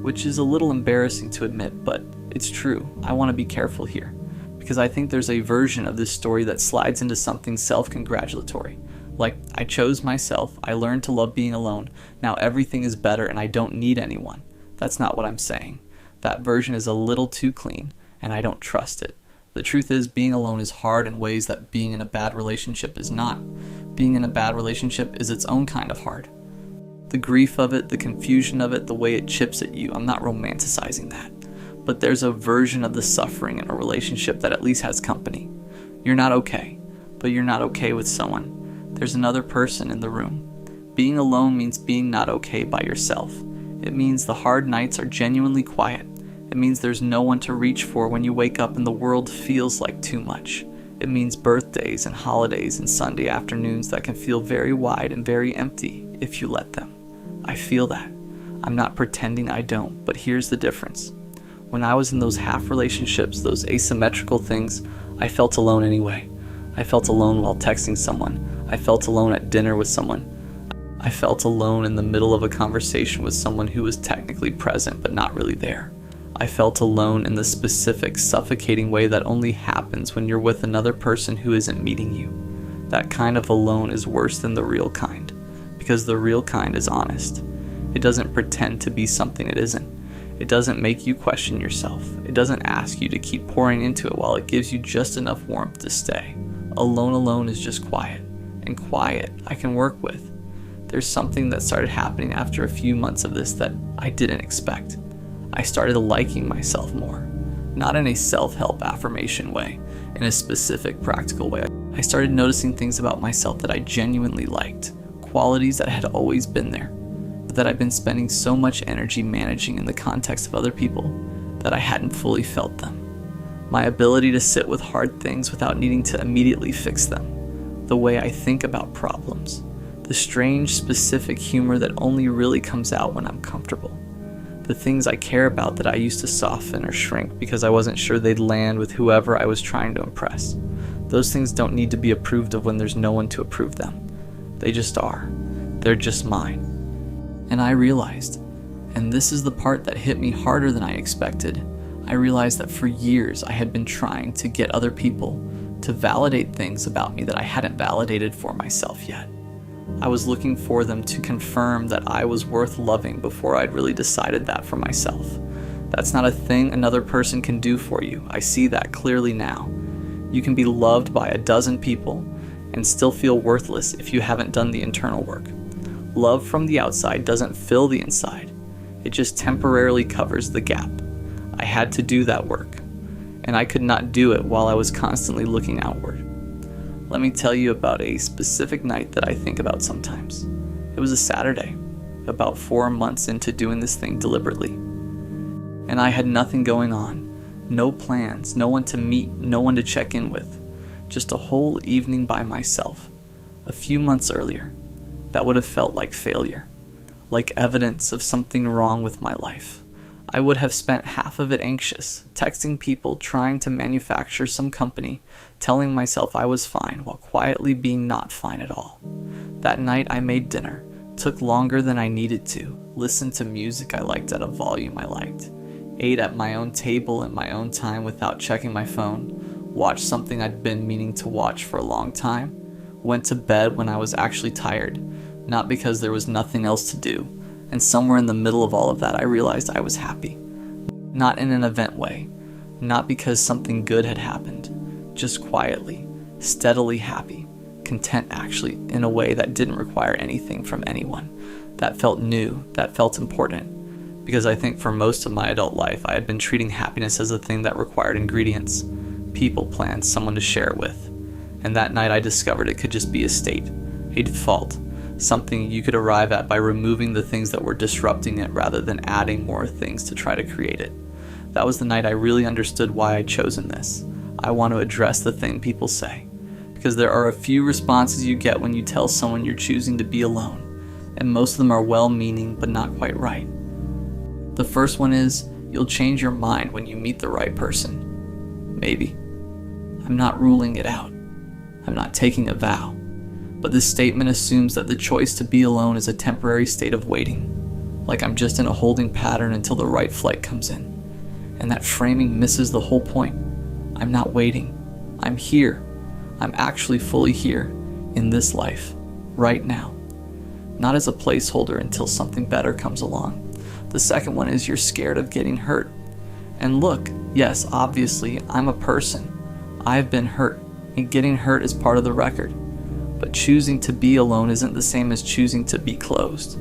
which is a little embarrassing to admit, but it's true. I want to be careful here, because I think there's a version of this story that slides into something self-congratulatory. Like, I chose myself, I learned to love being alone, now everything is better and I don't need anyone. That's not what I'm saying. That version is a little too clean, and I don't trust it. The truth is, being alone is hard in ways that being in a bad relationship is not. Being in a bad relationship is its own kind of hard. The grief of it, the confusion of it, the way it chips at you, I'm not romanticizing that. But there's a version of the suffering in a relationship that at least has company. You're not okay, but you're not okay with someone. There's another person in the room. Being alone means being not okay by yourself. It means the hard nights are genuinely quiet. It means there's no one to reach for when you wake up and the world feels like too much. It means birthdays and holidays and Sunday afternoons that can feel very wide and very empty if you let them. I feel that. I'm not pretending I don't, but here's the difference. When I was in those half relationships, those asymmetrical things, I felt alone anyway. I felt alone while texting someone. I felt alone at dinner with someone. I felt alone in the middle of a conversation with someone who was technically present but not really there. I felt alone in the specific, suffocating way that only happens when you're with another person who isn't meeting you. That kind of alone is worse than the real kind, because the real kind is honest. It doesn't pretend to be something it isn't. It doesn't make you question yourself. It doesn't ask you to keep pouring into it while it gives you just enough warmth to stay. Alone is just quiet. And quiet I can work with. There's something that started happening after a few months of this that I didn't expect. I started liking myself more. Not in a self-help affirmation way, in a specific practical way. I started noticing things about myself that I genuinely liked, qualities that had always been there, but that I'd been spending so much energy managing in the context of other people that I hadn't fully felt them. My ability to sit with hard things without needing to immediately fix them. The way I think about problems. The strange, specific humor that only really comes out when I'm comfortable. The things I care about that I used to soften or shrink because I wasn't sure they'd land with whoever I was trying to impress. Those things don't need to be approved of when there's no one to approve them. They just are. They're just mine. And I realized, and this is the part that hit me harder than I expected, I realized that for years I had been trying to get other people to validate things about me that I hadn't validated for myself yet. I was looking for them to confirm that I was worth loving before I'd really decided that for myself. That's not a thing another person can do for you. I see that clearly now. You can be loved by a dozen people and still feel worthless if you haven't done the internal work. Love from the outside doesn't fill the inside. It just temporarily covers the gap. I had to do that work. And I could not do it while I was constantly looking outward. Let me tell you about a specific night that I think about sometimes. It was a Saturday, about 4 months into doing this thing deliberately. And I had nothing going on, no plans, no one to meet, no one to check in with. Just a whole evening by myself. A few months earlier, that would have felt like failure, like evidence of something wrong with my life. I would have spent half of it anxious, texting people, trying to manufacture some company, telling myself I was fine while quietly being not fine at all. That night I made dinner, took longer than I needed to, listened to music I liked at a volume I liked, ate at my own table in my own time without checking my phone, watched something I'd been meaning to watch for a long time, went to bed when I was actually tired, not because there was nothing else to do. And somewhere in the middle of all of that, I realized I was happy. Not in an event way, not because something good had happened, just quietly, steadily happy, content actually, in a way that didn't require anything from anyone. That felt new, that felt important, because I think for most of my adult life, I had been treating happiness as a thing that required ingredients, people, plans, someone to share it with. And that night I discovered it could just be a state, a default, something you could arrive at by removing the things that were disrupting it rather than adding more things to try to create it. That was the night I really understood why I'd chosen this. I want to address the thing people say, because there are a few responses you get when you tell someone you're choosing to be alone, and most of them are well-meaning but not quite right. The first one is, you'll change your mind when you meet the right person. Maybe. I'm not ruling it out. I'm not taking a vow. But this statement assumes that the choice to be alone is a temporary state of waiting, like I'm just in a holding pattern until the right flight comes in. And that framing misses the whole point. I'm not waiting. I'm here. I'm actually fully here, in this life, right now. Not as a placeholder until something better comes along. The second one is you're scared of getting hurt. And look, yes, obviously, I'm a person. I've been hurt, and getting hurt is part of the record. But choosing to be alone isn't the same as choosing to be closed.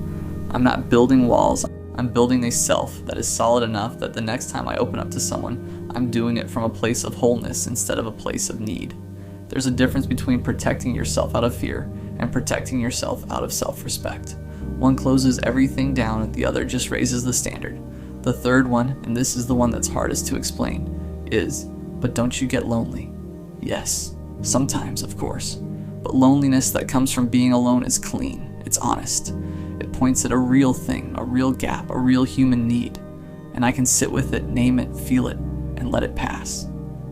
I'm not building walls. I'm building a self that is solid enough that the next time I open up to someone, I'm doing it from a place of wholeness instead of a place of need. There's a difference between protecting yourself out of fear and protecting yourself out of self-respect. One closes everything down and the other just raises the standard. The third one, and this is the one that's hardest to explain, is, but don't you get lonely? Yes, sometimes, of course. But loneliness that comes from being alone is clean, it's honest. It points at a real thing, a real gap, a real human need. And I can sit with it, name it, feel it, and let it pass.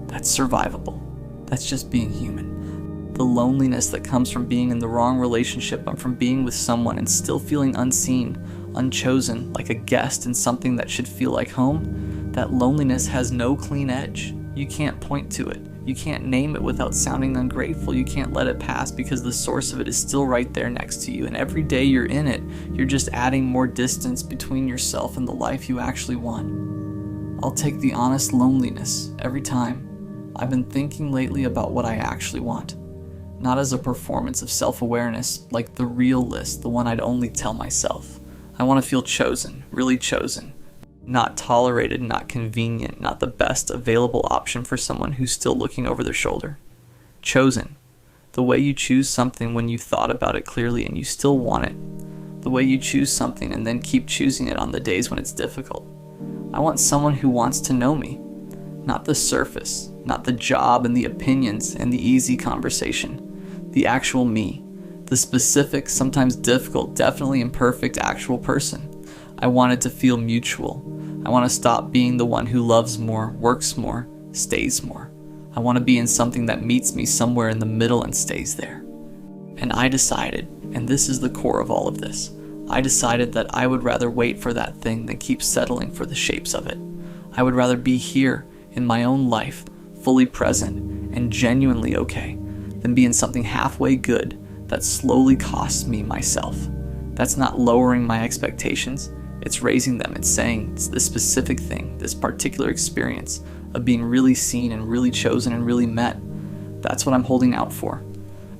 That's survivable. That's just being human. The loneliness that comes from being in the wrong relationship and from being with someone and still feeling unseen, unchosen, like a guest in something that should feel like home, that loneliness has no clean edge. You can't point to it. You can't name it without sounding ungrateful. You can't let it pass because the source of it is still right there next to you. And every day you're in it, you're just adding more distance between yourself and the life you actually want. I'll take the honest loneliness every time. I've been thinking lately about what I actually want. Not as a performance of self-awareness, like the real list, the one I'd only tell myself. I want to feel chosen, really chosen. Not tolerated, not convenient, not the best available option for someone who's still looking over their shoulder. Chosen. The way you choose something when you thought about it clearly and you still want it. The way you choose something and then keep choosing it on the days when it's difficult. I want someone who wants to know me. Not the surface, not the job and the opinions and the easy conversation. The actual me. The specific, sometimes difficult, definitely imperfect actual person. I want it to feel mutual. I want to stop being the one who loves more, works more, stays more. I want to be in something that meets me somewhere in the middle and stays there. And I decided, and this is the core of all of this, I decided that I would rather wait for that thing than keep settling for the shapes of it. I would rather be here in my own life, fully present and genuinely okay, than be in something halfway good that slowly costs me myself. That's not lowering my expectations. It's raising them. It's saying it's this specific thing, this particular experience of being really seen and really chosen and really met. That's what I'm holding out for.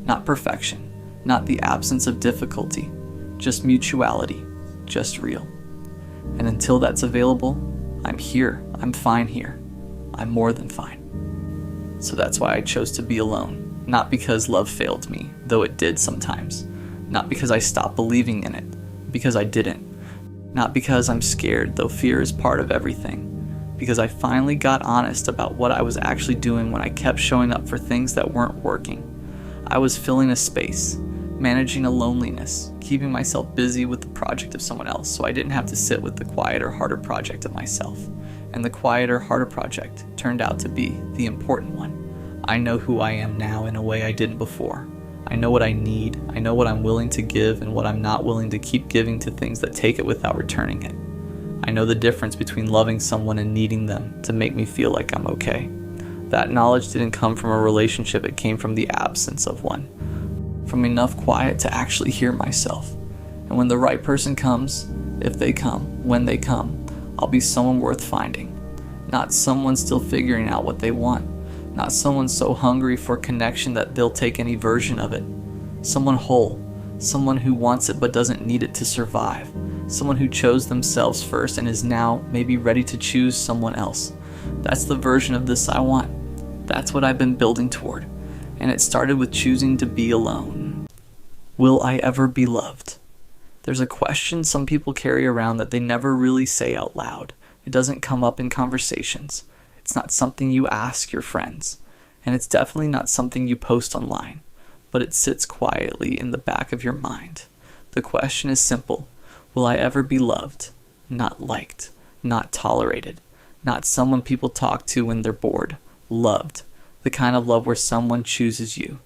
Not perfection, not the absence of difficulty, just mutuality, just real. And until that's available, I'm here. I'm fine here. I'm more than fine. So that's why I chose to be alone. Not because love failed me, though it did sometimes. Not because I stopped believing in it, because I didn't. Not because I'm scared, though fear is part of everything. Because I finally got honest about what I was actually doing when I kept showing up for things that weren't working. I was filling a space, managing a loneliness, keeping myself busy with the project of someone else so I didn't have to sit with the quieter, harder project of myself. And the quieter, harder project turned out to be the important one. I know who I am now in a way I didn't before. I know what I need, I know what I'm willing to give and what I'm not willing to keep giving to things that take it without returning it. I know the difference between loving someone and needing them to make me feel like I'm okay. That knowledge didn't come from a relationship, it came from the absence of one. From enough quiet to actually hear myself. And when the right person comes, if they come, when they come, I'll be someone worth finding. Not someone still figuring out what they want. Not someone so hungry for connection that they'll take any version of it. Someone whole. Someone who wants it but doesn't need it to survive. Someone who chose themselves first and is now maybe ready to choose someone else. That's the version of this I want. That's what I've been building toward. And it started with choosing to be alone. Will I ever be loved? There's a question some people carry around that they never really say out loud. It doesn't come up in conversations. It's not something you ask your friends. And it's definitely not something you post online. But it sits quietly in the back of your mind. The question is simple. Will I ever be loved? Not liked. Not tolerated. Not someone people talk to when they're bored. Loved. The kind of love where someone chooses you.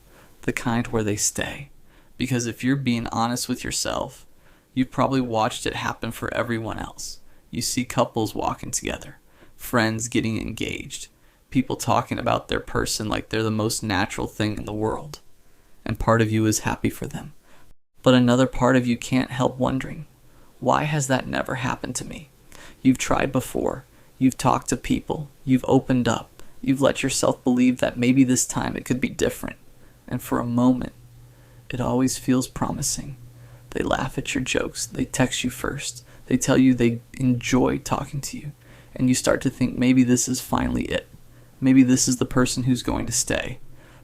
The kind where they stay. Because if you're being honest with yourself, you've probably watched it happen for everyone else. You see couples walking together, friends getting engaged, people talking about their person like they're the most natural thing in the world. And part of you is happy for them. But another part of you can't help wondering, why has that never happened to me? You've tried before. You've talked to people. You've opened up. You've let yourself believe that maybe this time it could be different. And for a moment, it always feels promising. They laugh at your jokes. They text you first. They tell you they enjoy talking to you. And you start to think maybe this is finally it. Maybe this is the person who's going to stay.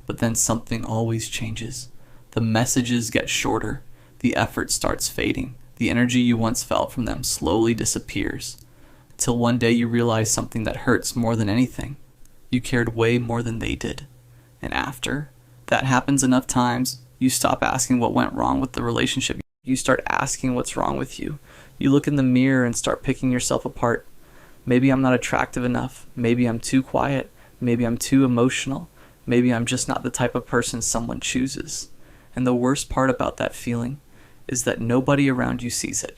But then something always changes. The messages get shorter. The effort starts fading. The energy you once felt from them slowly disappears. Till one day you realize something that hurts more than anything. You cared way more than they did. And after that happens enough times, you stop asking what went wrong with the relationship. You start asking what's wrong with you. You look in the mirror and start picking yourself apart. Maybe I'm not attractive enough. Maybe I'm too quiet. Maybe I'm too emotional. Maybe I'm just not the type of person someone chooses. And the worst part about that feeling is that nobody around you sees it.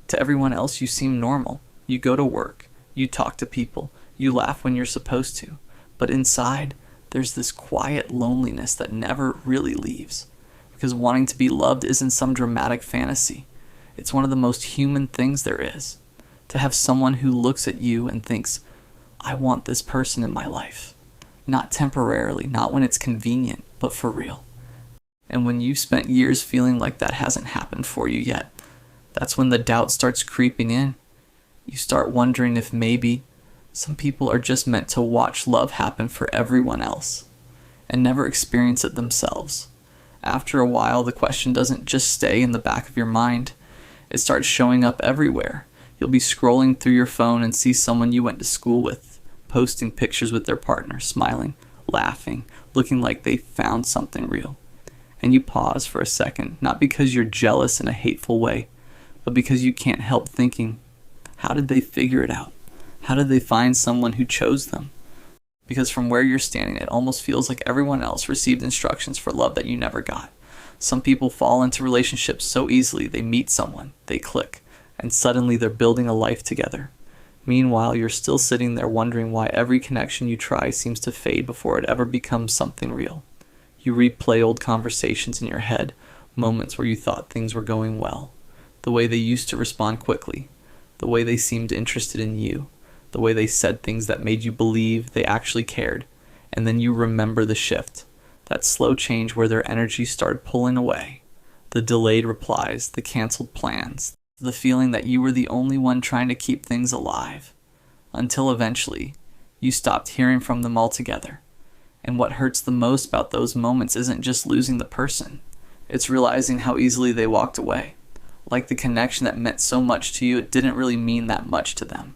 To everyone else, you seem normal. You go to work. You talk to people. You laugh when you're supposed to. But inside, there's this quiet loneliness that never really leaves. Because wanting to be loved isn't some dramatic fantasy. It's one of the most human things there is. To have someone who looks at you and thinks, I want this person in my life. Not temporarily, not when it's convenient, but for real. And when you've spent years feeling like that hasn't happened for you yet, that's when the doubt starts creeping in. You start wondering if maybe some people are just meant to watch love happen for everyone else and never experience it themselves. After a while, the question doesn't just stay in the back of your mind. It starts showing up everywhere. You'll be scrolling through your phone and see someone you went to school with, posting pictures with their partner, smiling, laughing, looking like they found something real. And you pause for a second, not because you're jealous in a hateful way, but because you can't help thinking, how did they figure it out? How did they find someone who chose them? Because from where you're standing, it almost feels like everyone else received instructions for love that you never got. Some people fall into relationships so easily, they meet someone, they click, and suddenly they're building a life together. Meanwhile, you're still sitting there wondering why every connection you try seems to fade before it ever becomes something real. You replay old conversations in your head, moments where you thought things were going well, the way they used to respond quickly, the way they seemed interested in you, the way they said things that made you believe they actually cared, and then you remember the shift. That slow change where their energy started pulling away. The delayed replies, the canceled plans, the feeling that you were the only one trying to keep things alive. Until eventually, you stopped hearing from them altogether. And what hurts the most about those moments isn't just losing the person. It's realizing how easily they walked away. Like the connection that meant so much to you, it didn't really mean that much to them.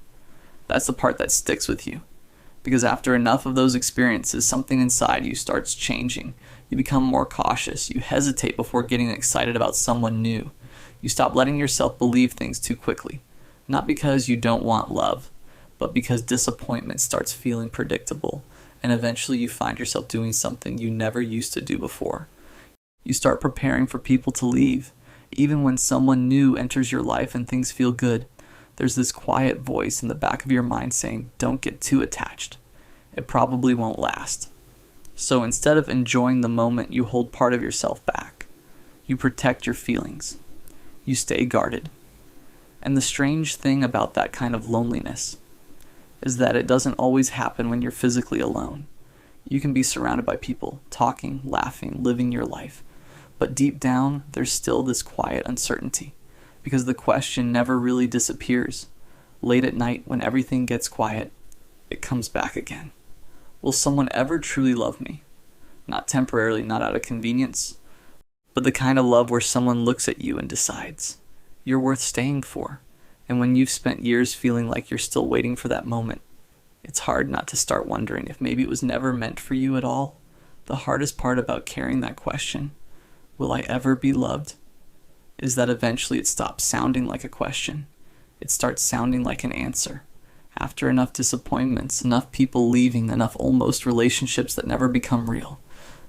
That's the part that sticks with you. Because after enough of those experiences, something inside you starts changing. You become more cautious. You hesitate before getting excited about someone new. You stop letting yourself believe things too quickly. Not because you don't want love, but because disappointment starts feeling predictable. And eventually you find yourself doing something you never used to do before. You start preparing for people to leave. Even when someone new enters your life and things feel good, there's this quiet voice in the back of your mind saying, don't get too attached. It probably won't last. So instead of enjoying the moment, you hold part of yourself back. You protect your feelings. You stay guarded. And the strange thing about that kind of loneliness is that it doesn't always happen when you're physically alone. You can be surrounded by people, talking, laughing, living your life. But deep down, there's still this quiet uncertainty. Because the question never really disappears. Late at night, when everything gets quiet, it comes back again. Will someone ever truly love me? Not temporarily, not out of convenience, but the kind of love where someone looks at you and decides you're worth staying for. And when you've spent years feeling like you're still waiting for that moment, it's hard not to start wondering if maybe it was never meant for you at all. The hardest part about carrying that question, will I ever be loved, is that eventually it stops sounding like a question. It starts sounding like an answer. After enough disappointments, enough people leaving, enough almost relationships that never become real,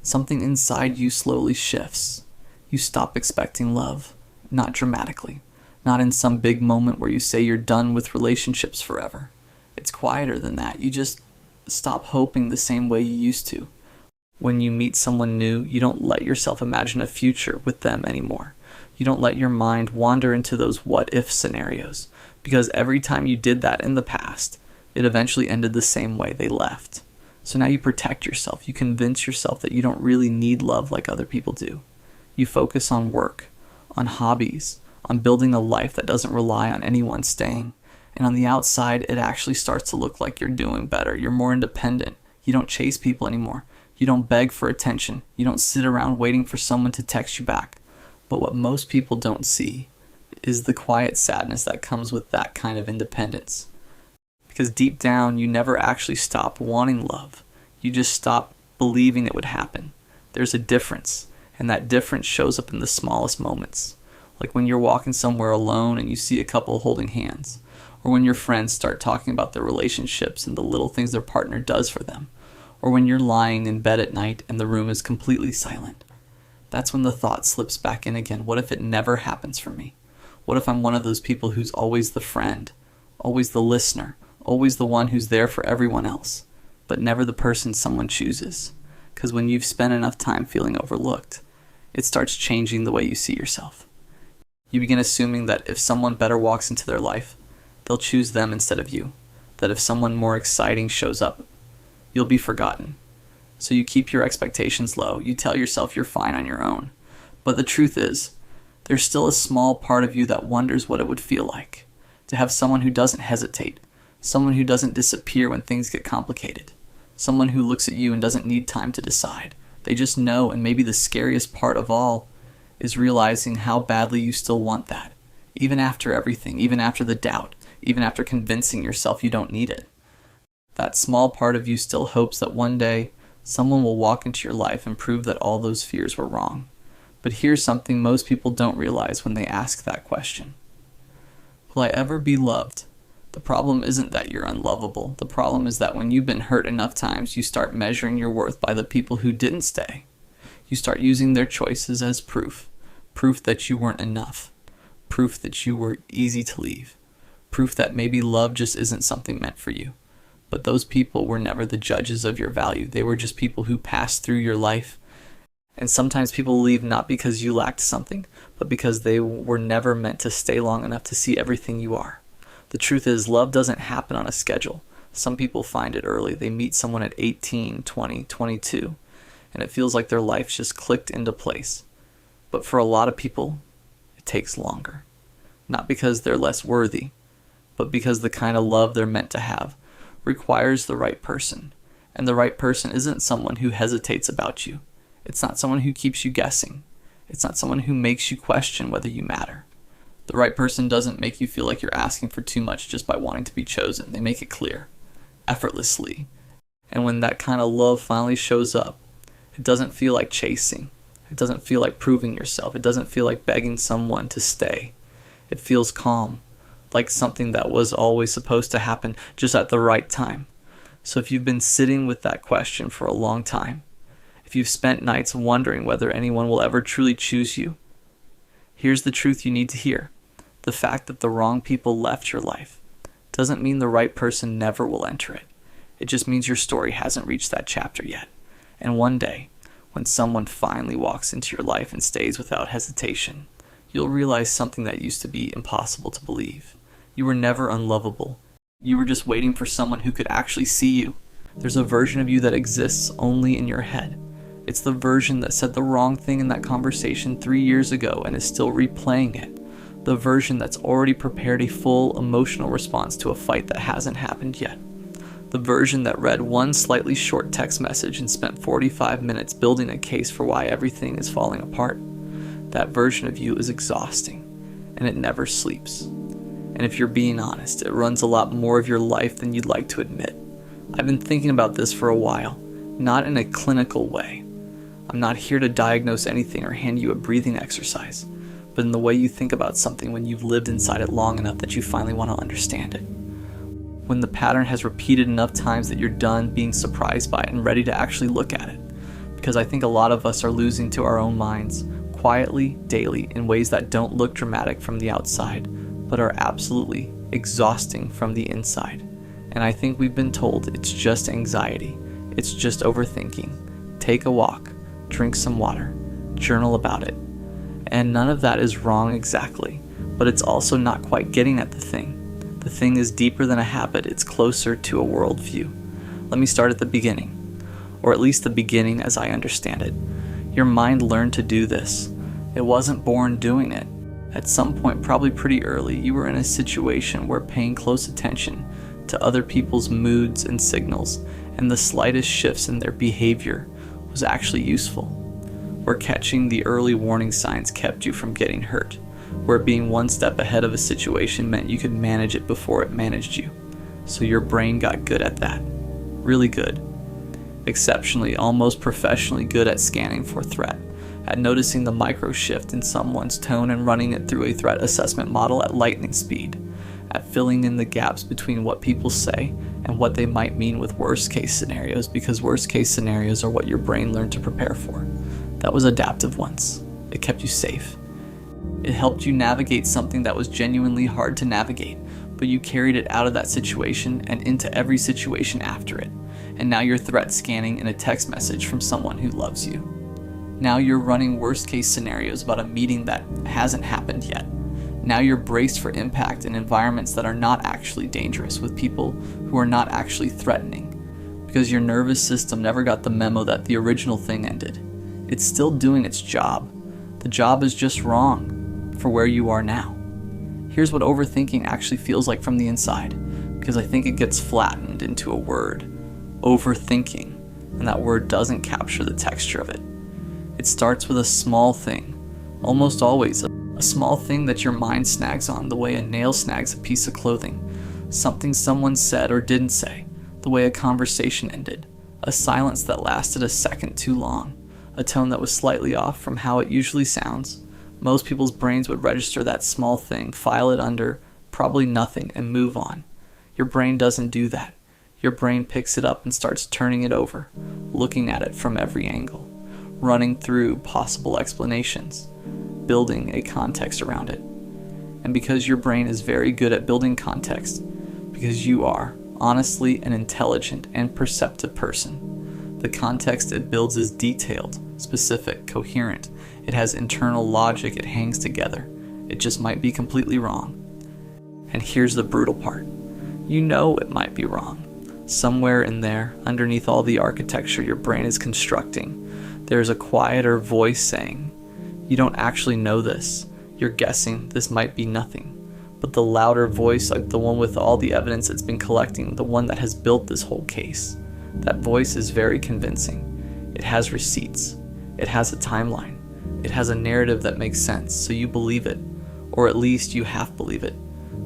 something inside you slowly shifts. You stop expecting love, not dramatically, not in some big moment where you say you're done with relationships forever. It's quieter than that. You just stop hoping the same way you used to. When you meet someone new, you don't let yourself imagine a future with them anymore. You don't let your mind wander into those what-if scenarios, because every time you did that in the past, it eventually ended the same way they left. So now you protect yourself. You convince yourself that you don't really need love like other people do. You focus on work, on hobbies, on building a life that doesn't rely on anyone staying. And on the outside, it actually starts to look like you're doing better. You're more independent. You don't chase people anymore. You don't beg for attention. You don't sit around waiting for someone to text you back. But what most people don't see is the quiet sadness that comes with that kind of independence. Because deep down, you never actually stop wanting love. You just stop believing it would happen. There's a difference, and that difference shows up in the smallest moments. Like when you're walking somewhere alone and you see a couple holding hands, or when your friends start talking about their relationships and the little things their partner does for them, or when you're lying in bed at night and the room is completely silent. That's when the thought slips back in again. What if it never happens for me? What if I'm one of those people who's always the friend, always the listener, always the one who's there for everyone else, but never the person someone chooses? Because when you've spent enough time feeling overlooked, it starts changing the way you see yourself. You begin assuming that if someone better walks into their life, they'll choose them instead of you. That if someone more exciting shows up, you'll be forgotten. So you keep your expectations low. You tell yourself you're fine on your own. But the truth is, there's still a small part of you that wonders what it would feel like to have someone who doesn't hesitate, someone who doesn't disappear when things get complicated, someone who looks at you and doesn't need time to decide. They just know, and maybe the scariest part of all is realizing how badly you still want that, even after everything, even after the doubt, even after convincing yourself you don't need it. That small part of you still hopes that one day someone will walk into your life and prove that all those fears were wrong. But here's something most people don't realize when they ask that question. Will I ever be loved? The problem isn't that you're unlovable. The problem is that when you've been hurt enough times, you start measuring your worth by the people who didn't stay. You start using their choices as proof. Proof that you weren't enough. Proof that you were easy to leave. Proof that maybe love just isn't something meant for you. But those people were never the judges of your value. They were just people who passed through your life. And sometimes people leave not because you lacked something, but because they were never meant to stay long enough to see everything you are. The truth is, love doesn't happen on a schedule. Some people find it early. They meet someone at 18, 20, 22, and it feels like their life just clicked into place. But for a lot of people, it takes longer. Not because they're less worthy, but because the kind of love they're meant to have requires the right person. And the right person isn't someone who hesitates about you. It's not someone who keeps you guessing. It's not someone who makes you question whether you matter. The right person doesn't make you feel like you're asking for too much just by wanting to be chosen. They make it clear, effortlessly. And when that kind of love finally shows up, it doesn't feel like chasing. It doesn't feel like proving yourself. It doesn't feel like begging someone to stay. It feels calm, like something that was always supposed to happen just at the right time. So if you've been sitting with that question for a long time, if you've spent nights wondering whether anyone will ever truly choose you, here's the truth you need to hear. The fact that the wrong people left your life doesn't mean the right person never will enter it. It just means your story hasn't reached that chapter yet. And one day, when someone finally walks into your life and stays without hesitation, you'll realize something that used to be impossible to believe. You were never unlovable. You were just waiting for someone who could actually see you. There's a version of you that exists only in your head. It's the version that said the wrong thing in that conversation 3 years ago and is still replaying it. The version that's already prepared a full emotional response to a fight that hasn't happened yet. The version that read one slightly short text message and spent 45 minutes building a case for why everything is falling apart. That version of you is exhausting, and it never sleeps. And if you're being honest, it runs a lot more of your life than you'd like to admit. I've been thinking about this for a while, not in a clinical way. I'm not here to diagnose anything or hand you a breathing exercise, but in the way you think about something when you've lived inside it long enough that you finally want to understand it. When the pattern has repeated enough times that you're done being surprised by it and ready to actually look at it. Because I think a lot of us are losing to our own minds, quietly, daily, in ways that don't look dramatic from the outside, but are absolutely exhausting from the inside. And I think we've been told it's just anxiety, it's just overthinking. Take a walk, drink some water, journal about it. And none of that is wrong exactly, but it's also not quite getting at the thing. The thing is deeper than a habit, it's closer to a worldview. Let me start at the beginning, or at least the beginning as I understand it. Your mind learned to do this. It wasn't born doing it. At some point, probably pretty early, you were in a situation where paying close attention to other people's moods and signals and the slightest shifts in their behavior was actually useful. Where catching the early warning signs kept you from getting hurt. Where being one step ahead of a situation meant you could manage it before it managed you. So your brain got good at that. Really good. Exceptionally, almost professionally good at scanning for threat, at noticing the micro shift in someone's tone and running it through a threat assessment model at lightning speed, at filling in the gaps between what people say and what they might mean with worst case scenarios, because worst case scenarios are what your brain learned to prepare for. That was adaptive once. It kept you safe. It helped you navigate something that was genuinely hard to navigate, but you carried it out of that situation and into every situation after it. And now you're threat scanning in a text message from someone who loves you. Now you're running worst case scenarios about a meeting that hasn't happened yet. Now you're braced for impact in environments that are not actually dangerous, with people who are not actually threatening, because your nervous system never got the memo that the original thing ended. It's still doing its job. The job is just wrong for where you are now. Here's what overthinking actually feels like from the inside, because I think it gets flattened into a word, overthinking, and that word doesn't capture the texture of it. It starts with a small thing, almost always a small thing that your mind snags on, the way a nail snags a piece of clothing, something someone said or didn't say, the way a conversation ended, a silence that lasted a second too long, a tone that was slightly off from how it usually sounds. Most people's brains would register that small thing, file it under probably nothing, and move on. Your brain doesn't do that. Your brain picks it up and starts turning it over, looking at it from every angle, running through possible explanations, building a context around it. And because your brain is very good at building context, because you are honestly an intelligent and perceptive person, the context it builds is detailed, specific, coherent. It has internal logic, it hangs together. It just might be completely wrong. And here's the brutal part. You know it might be wrong. Somewhere in there, underneath all the architecture your brain is constructing, there's a quieter voice saying, you don't actually know this. You're guessing this might be nothing. But the louder voice, like the one with all the evidence it's been collecting, the one that has built this whole case, that voice is very convincing. It has receipts. It has a timeline. It has a narrative that makes sense, so you believe it, or at least you half believe it,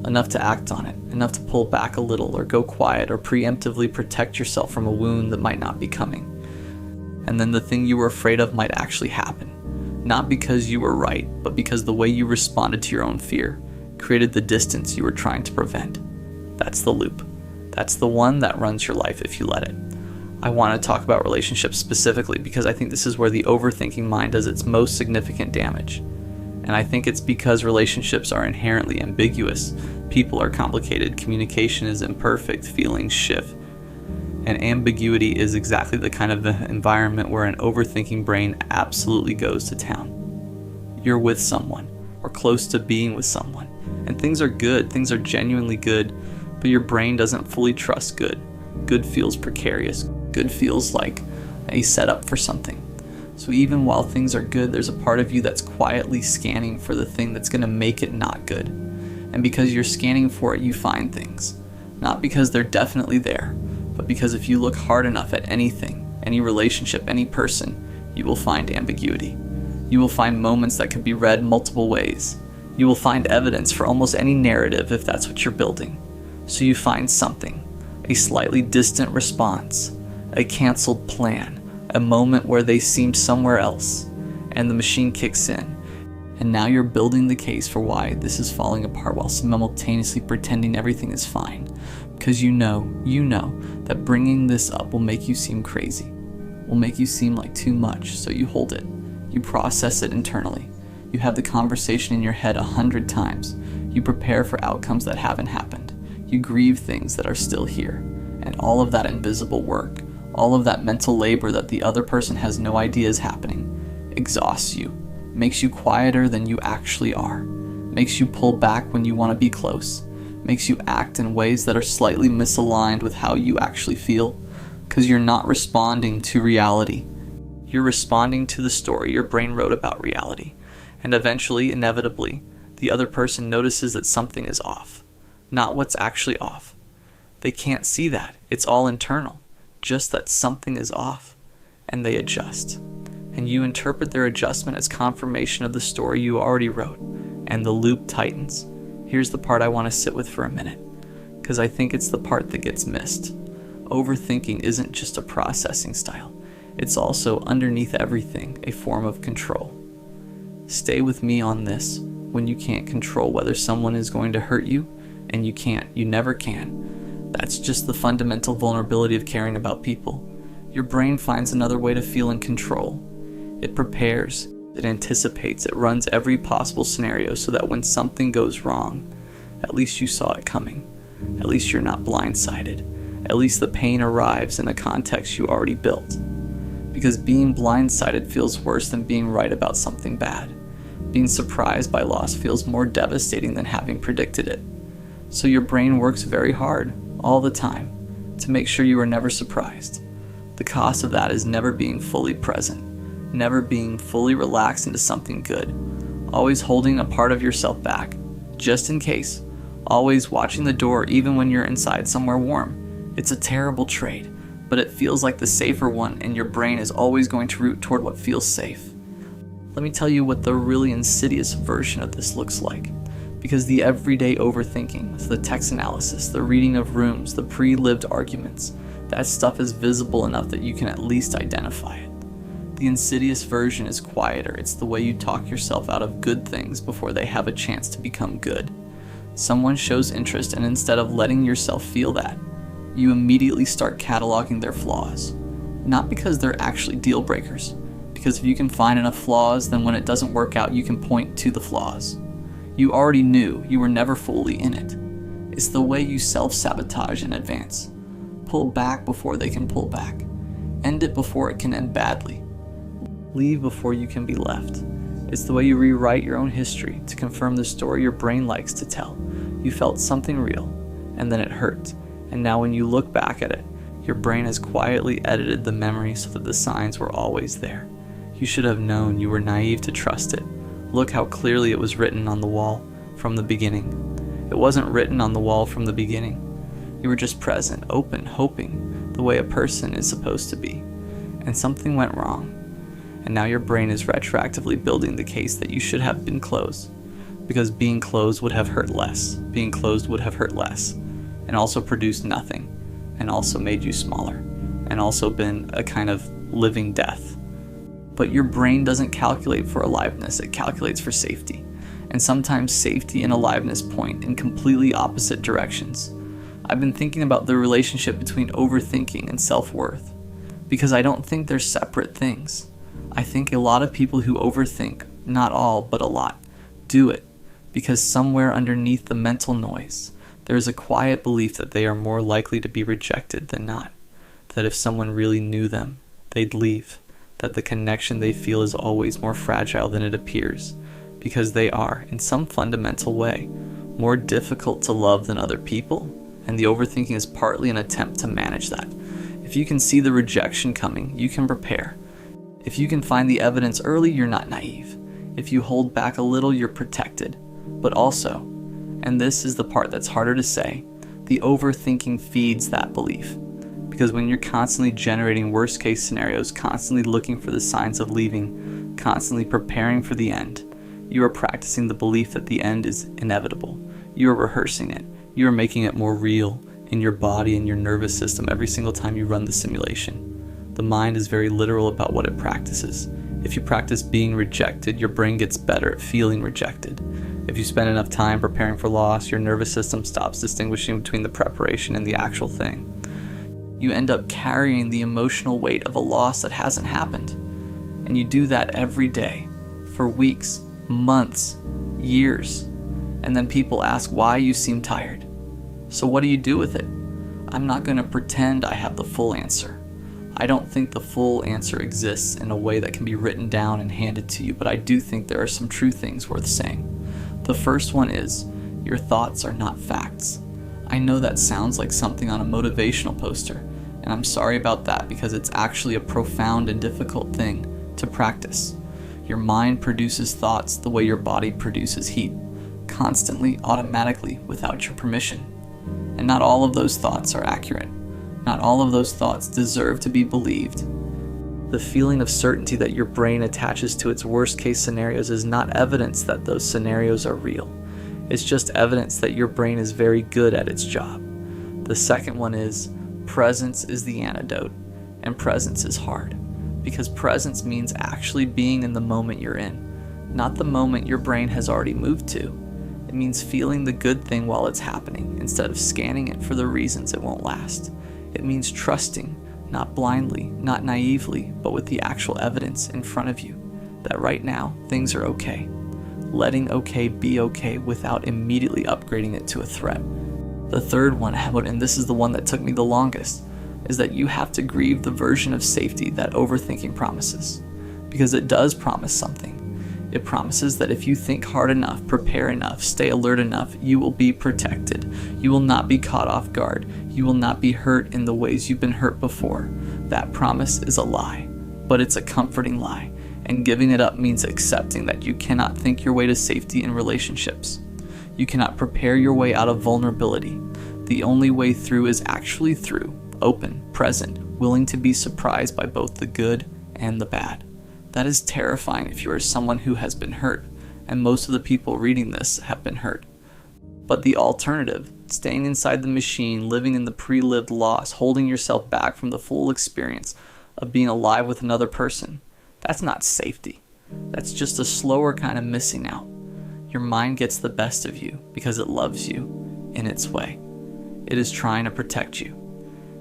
enough to act on it, enough to pull back a little or go quiet or preemptively protect yourself from a wound that might not be coming. And then the thing you were afraid of might actually happen, not because you were right, but because the way you responded to your own fear created the distance you were trying to prevent. That's the loop. That's the one that runs your life if you let it. I want to talk about relationships specifically because I think this is where the overthinking mind does its most significant damage. And I think it's because relationships are inherently ambiguous. People are complicated, communication is imperfect, feelings shift. And ambiguity is exactly the kind of environment where an overthinking brain absolutely goes to town. You're with someone, or close to being with someone, and things are good, things are genuinely good, but your brain doesn't fully trust good. Good feels precarious. Good feels like a setup for something. So even while things are good, there's a part of you that's quietly scanning for the thing that's going to make it not good. And because you're scanning for it, you find things. Not because they're definitely there, but because if you look hard enough at anything, any relationship, any person, you will find ambiguity. You will find moments that could be read multiple ways. You will find evidence for almost any narrative if that's what you're building. So you find something, a slightly distant response, a canceled plan, a moment where they seemed somewhere else, and the machine kicks in. And now you're building the case for why this is falling apart while simultaneously pretending everything is fine. Because you know that bringing this up will make you seem crazy, will make you seem like too much, so you hold it. You process it internally. You have the conversation in your head 100 times. You prepare for outcomes that haven't happened. You grieve things that are still here. And all of that invisible work, all of that mental labor that the other person has no idea is happening, exhausts you, makes you quieter than you actually are, makes you pull back when you want to be close, makes you act in ways that are slightly misaligned with how you actually feel, because you're not responding to reality. You're responding to the story your brain wrote about reality, and eventually, inevitably, the other person notices that something is off, not what's actually off. They can't see that. It's all internal, just that something is off, and they adjust. And you interpret their adjustment as confirmation of the story you already wrote, and the loop tightens. Here's the part I want to sit with for a minute, because I think it's the part that gets missed. Overthinking isn't just a processing style. It's also, underneath everything, a form of control. Stay with me on this. When you can't control whether someone is going to hurt you, and you never can. That's just the fundamental vulnerability of caring about people. Your brain finds another way to feel in control. It prepares, it anticipates, it runs every possible scenario so that when something goes wrong, at least you saw it coming. At least you're not blindsided. At least the pain arrives in a context you already built. Because being blindsided feels worse than being right about something bad. Being surprised by loss feels more devastating than having predicted it. So your brain works very hard, all the time, to make sure you are never surprised. The cost of that is never being fully present, never being fully relaxed into something good, always holding a part of yourself back, just in case, always watching the door even when you're inside somewhere warm. It's a terrible trade, but it feels like the safer one, and your brain is always going to root toward what feels safe. Let me tell you what the really insidious version of this looks like. Because the everyday overthinking, the text analysis, the reading of rooms, the pre-lived arguments, that stuff is visible enough that you can at least identify it. The insidious version is quieter. It's the way you talk yourself out of good things before they have a chance to become good. Someone shows interest, and instead of letting yourself feel that, you immediately start cataloging their flaws. Not because they're actually deal breakers, because if you can find enough flaws, then when it doesn't work out, you can point to the flaws. You already knew you were never fully in it. It's the way you self-sabotage in advance. Pull back before they can pull back. End it before it can end badly. Leave before you can be left. It's the way you rewrite your own history to confirm the story your brain likes to tell. You felt something real, and then it hurt. And now when you look back at it, your brain has quietly edited the memory so that the signs were always there. You should have known. You were naive to trust it. Look how clearly it was written on the wall from the beginning. It wasn't written on the wall from the beginning. You were just present, open, hoping, the way a person is supposed to be. And something went wrong. And now your brain is retroactively building the case that you should have been closed. Because being closed would have hurt less. Being closed would have hurt less. And also produced nothing. And also made you smaller. And also been a kind of living death. But your brain doesn't calculate for aliveness, it calculates for safety. And sometimes safety and aliveness point in completely opposite directions. I've been thinking about the relationship between overthinking and self-worth, because I don't think they're separate things. I think a lot of people who overthink, not all, but a lot, do it because somewhere underneath the mental noise, there is a quiet belief that they are more likely to be rejected than not, that if someone really knew them, they'd leave. That the connection they feel is always more fragile than it appears, because they are, in some fundamental way, more difficult to love than other people, and the overthinking is partly an attempt to manage that. If you can see the rejection coming, you can prepare. If you can find the evidence early, you're not naive. If you hold back a little, you're protected. But also, and this is the part that's harder to say, the overthinking feeds that belief. Because when you're constantly generating worst case scenarios, constantly looking for the signs of leaving, constantly preparing for the end, you are practicing the belief that the end is inevitable. You are rehearsing it. You are making it more real in your body and your nervous system every single time you run the simulation. The mind is very literal about what it practices. If you practice being rejected, your brain gets better at feeling rejected. If you spend enough time preparing for loss, your nervous system stops distinguishing between the preparation and the actual thing. You end up carrying the emotional weight of a loss that hasn't happened. And you do that every day, for weeks, months, years. And then people ask why you seem tired. So what do you do with it? I'm not going to pretend I have the full answer. I don't think the full answer exists in a way that can be written down and handed to you, but I do think there are some true things worth saying. The first one is, your thoughts are not facts. I know that sounds like something on a motivational poster, and I'm sorry about that because it's actually a profound and difficult thing to practice. Your mind produces thoughts the way your body produces heat, constantly, automatically, without your permission. And not all of those thoughts are accurate. Not all of those thoughts deserve to be believed. The feeling of certainty that your brain attaches to its worst case scenarios is not evidence that those scenarios are real. It's just evidence that your brain is very good at its job. The second one is, presence is the antidote, and presence is hard. Because presence means actually being in the moment you're in, not the moment your brain has already moved to. It means feeling the good thing while it's happening, instead of scanning it for the reasons it won't last. It means trusting, not blindly, not naively, but with the actual evidence in front of you, that right now, things are okay. Letting okay be okay without immediately upgrading it to a threat. The third one, and this is the one that took me the longest, is that you have to grieve the version of safety that overthinking promises. Because it does promise something. It promises that if you think hard enough, prepare enough, stay alert enough, you will be protected. You will not be caught off guard. You will not be hurt in the ways you've been hurt before. That promise is a lie, but it's a comforting lie, and giving it up means accepting that you cannot think your way to safety in relationships. You cannot prepare your way out of vulnerability. The only way through is actually through, open, present, willing to be surprised by both the good and the bad. That is terrifying if you are someone who has been hurt, and most of the people reading this have been hurt. But the alternative, staying inside the machine, living in the pre-lived loss, holding yourself back from the full experience of being alive with another person, that's not safety. That's just a slower kind of missing out. Your mind gets the best of you because it loves you in its way. It is trying to protect you.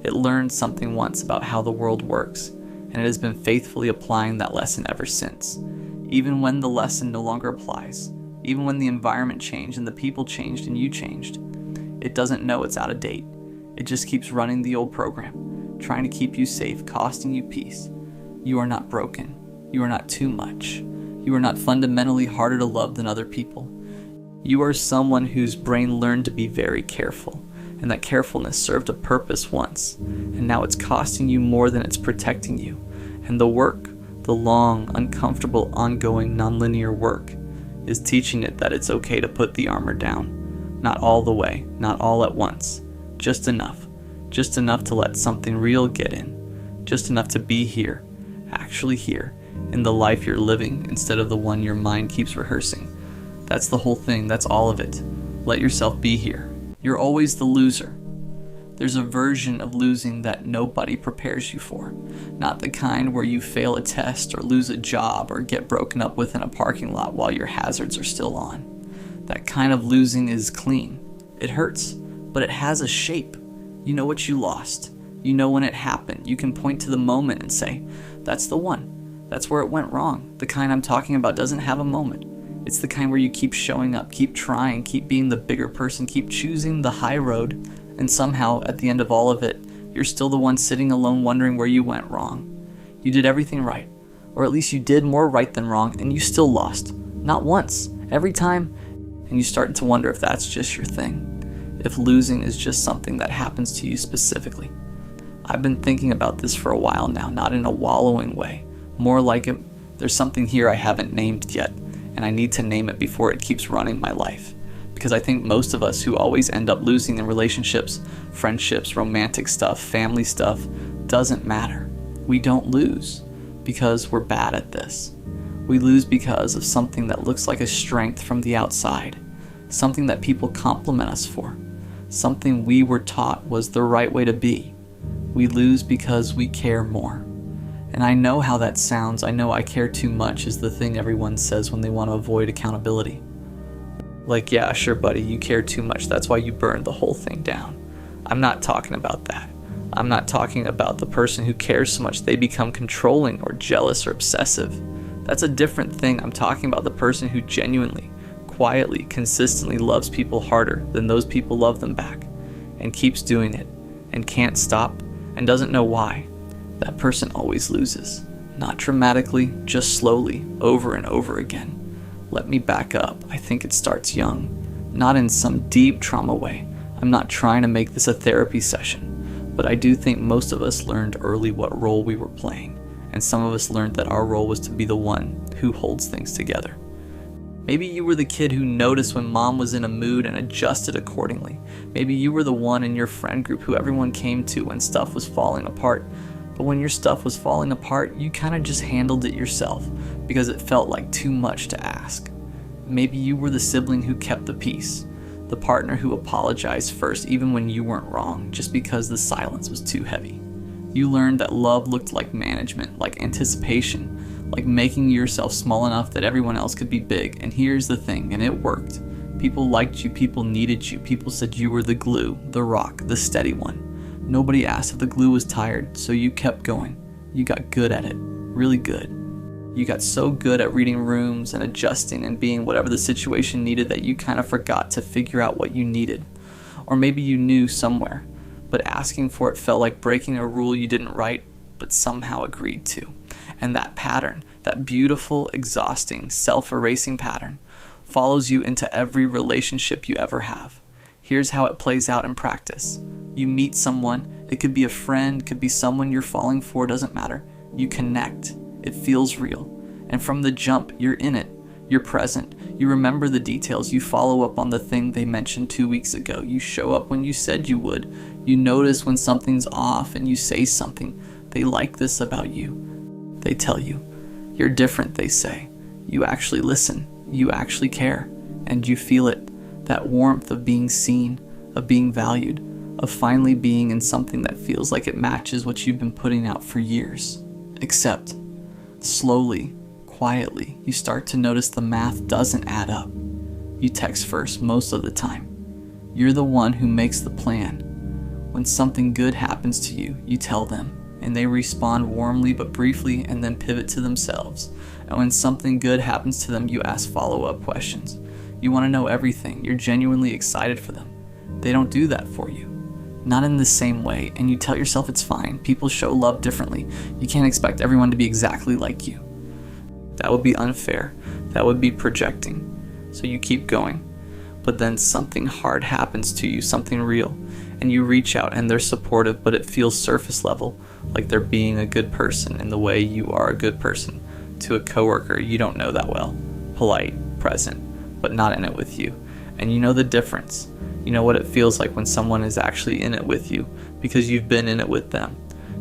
It learned something once about how the world works, and it has been faithfully applying that lesson ever since. Even when the lesson no longer applies, even when the environment changed and the people changed and you changed, it doesn't know it's out of date. It just keeps running the old program, trying to keep you safe, costing you peace. You are not broken. You are not too much. You are not fundamentally harder to love than other people. You are someone whose brain learned to be very careful, and that carefulness served a purpose once, and now it's costing you more than it's protecting you. And the work, the long, uncomfortable, ongoing, nonlinear work, is teaching it that it's okay to put the armor down. Not all the way, not all at once, just enough to let something real get in, just enough to be here, actually here, in the life you're living instead of the one your mind keeps rehearsing. That's the whole thing, that's all of it. Let yourself be here. You're always the loser. There's a version of losing that nobody prepares you for. Not the kind where you fail a test or lose a job or get broken up with in a parking lot while your hazards are still on. That kind of losing is clean. It hurts, but it has a shape. You know what you lost. You know when it happened. You can point to the moment and say, that's the one. That's where it went wrong. The kind I'm talking about doesn't have a moment. It's the kind where you keep showing up, keep trying, keep being the bigger person, keep choosing the high road, and somehow, at the end of all of it, you're still the one sitting alone wondering where you went wrong. You did everything right, or at least you did more right than wrong, and you still lost. Not once, every time, and you start to wonder if that's just your thing, if losing is just something that happens to you specifically. I've been thinking about this for a while now, not in a wallowing way, more like there's something here I haven't named yet, and I need to name it before it keeps running my life. Because I think most of us who always end up losing in relationships, friendships, romantic stuff, family stuff, doesn't matter. We don't lose because we're bad at this. We lose because of something that looks like a strength from the outside, something that people compliment us for, something we were taught was the right way to be. We lose because we care more. And I know how that sounds. I know I care too much is the thing everyone says when they want to avoid accountability. Like, yeah, sure, buddy, you care too much. That's why you burned the whole thing down. I'm not talking about that. I'm not talking about the person who cares so much they become controlling or jealous or obsessive. That's a different thing. I'm talking about the person who genuinely, quietly, consistently loves people harder than those people love them back, and keeps doing it, and can't stop, and doesn't know why. That person always loses. Not dramatically, just slowly, over and over again. Let me back up. I think it starts young. Not in some deep trauma way. I'm not trying to make this a therapy session, but I do think most of us learned early what role we were playing, and some of us learned that our role was to be the one who holds things together. Maybe you were the kid who noticed when mom was in a mood and adjusted accordingly. Maybe you were the one in your friend group who everyone came to when stuff was falling apart. But when your stuff was falling apart, you kind of just handled it yourself because it felt like too much to ask. Maybe you were the sibling who kept the peace, the partner who apologized first even when you weren't wrong, just because the silence was too heavy. You learned that love looked like management, like anticipation, like making yourself small enough that everyone else could be big. And here's the thing, and it worked. People liked you, people needed you, people said you were the glue, the rock, the steady one. Nobody asked if the glue was tired, so you kept going. You got good at it, really good. You got so good at reading rooms and adjusting and being whatever the situation needed that you kind of forgot to figure out what you needed. Or maybe you knew somewhere, but asking for it felt like breaking a rule you didn't write, but somehow agreed to. And that pattern, that beautiful, exhausting, self-erasing pattern, follows you into every relationship you ever have. Here's how it plays out in practice. You meet someone, it could be a friend, could be someone you're falling for, doesn't matter. You connect, it feels real. And from the jump, you're in it, you're present, you remember the details, you follow up on the thing they mentioned 2 weeks ago, you show up when you said you would, you notice when something's off and you say something. They like this about you. They tell you. You're different, they say. You actually listen, you actually care, and you feel it. That warmth of being seen, of being valued, of finally being in something that feels like it matches what you've been putting out for years. Except, slowly, quietly, you start to notice the math doesn't add up. You text first most of the time. You're the one who makes the plan. When something good happens to you, you tell them, and they respond warmly but briefly and then pivot to themselves. And when something good happens to them, you ask follow-up questions. You want to know everything. You're genuinely excited for them. They don't do that for you. Not in the same way, and you tell yourself it's fine. People show love differently. You can't expect everyone to be exactly like you. That would be unfair. That would be projecting. So you keep going. But then something hard happens to you, something real, and you reach out and they're supportive, but it feels surface level, like they're being a good person in the way you are a good person to a coworker you don't know that well. Polite, present, but not in it with you. And you know the difference. You know what it feels like when someone is actually in it with you because you've been in it with them.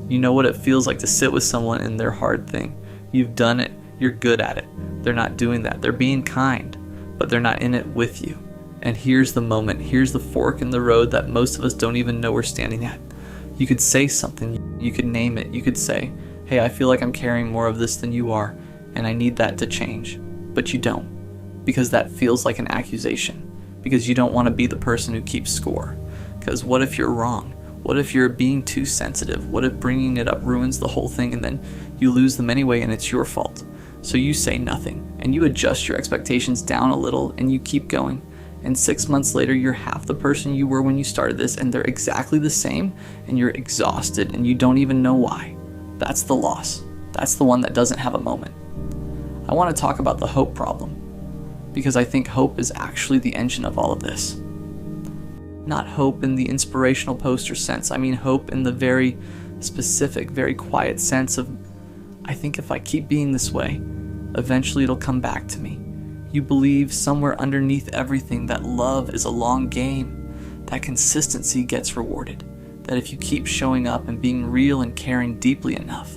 You know what it feels like to sit with someone in their hard thing. You've done it. You're good at it. They're not doing that. They're being kind, but they're not in it with you. And here's the moment. Here's the fork in the road that most of us don't even know we're standing at. You could say something. You could name it. You could say, hey, I feel like I'm carrying more of this than you are, and I need that to change. But you don't, because that feels like an accusation. Because you don't want to be the person who keeps score. Because what if you're wrong? What if you're being too sensitive? What if bringing it up ruins the whole thing and then you lose them anyway and it's your fault? So you say nothing and you adjust your expectations down a little and you keep going. And 6 months later, you're half the person you were when you started this and they're exactly the same and you're exhausted and you don't even know why. That's the loss. That's the one that doesn't have a moment. I want to talk about the hope problem. Because I think hope is actually the engine of all of this. Not hope in the inspirational poster sense. I mean hope in the very specific, very quiet sense of, I think if I keep being this way, eventually it'll come back to me. You believe somewhere underneath everything that love is a long game, that consistency gets rewarded, that if you keep showing up and being real and caring deeply enough,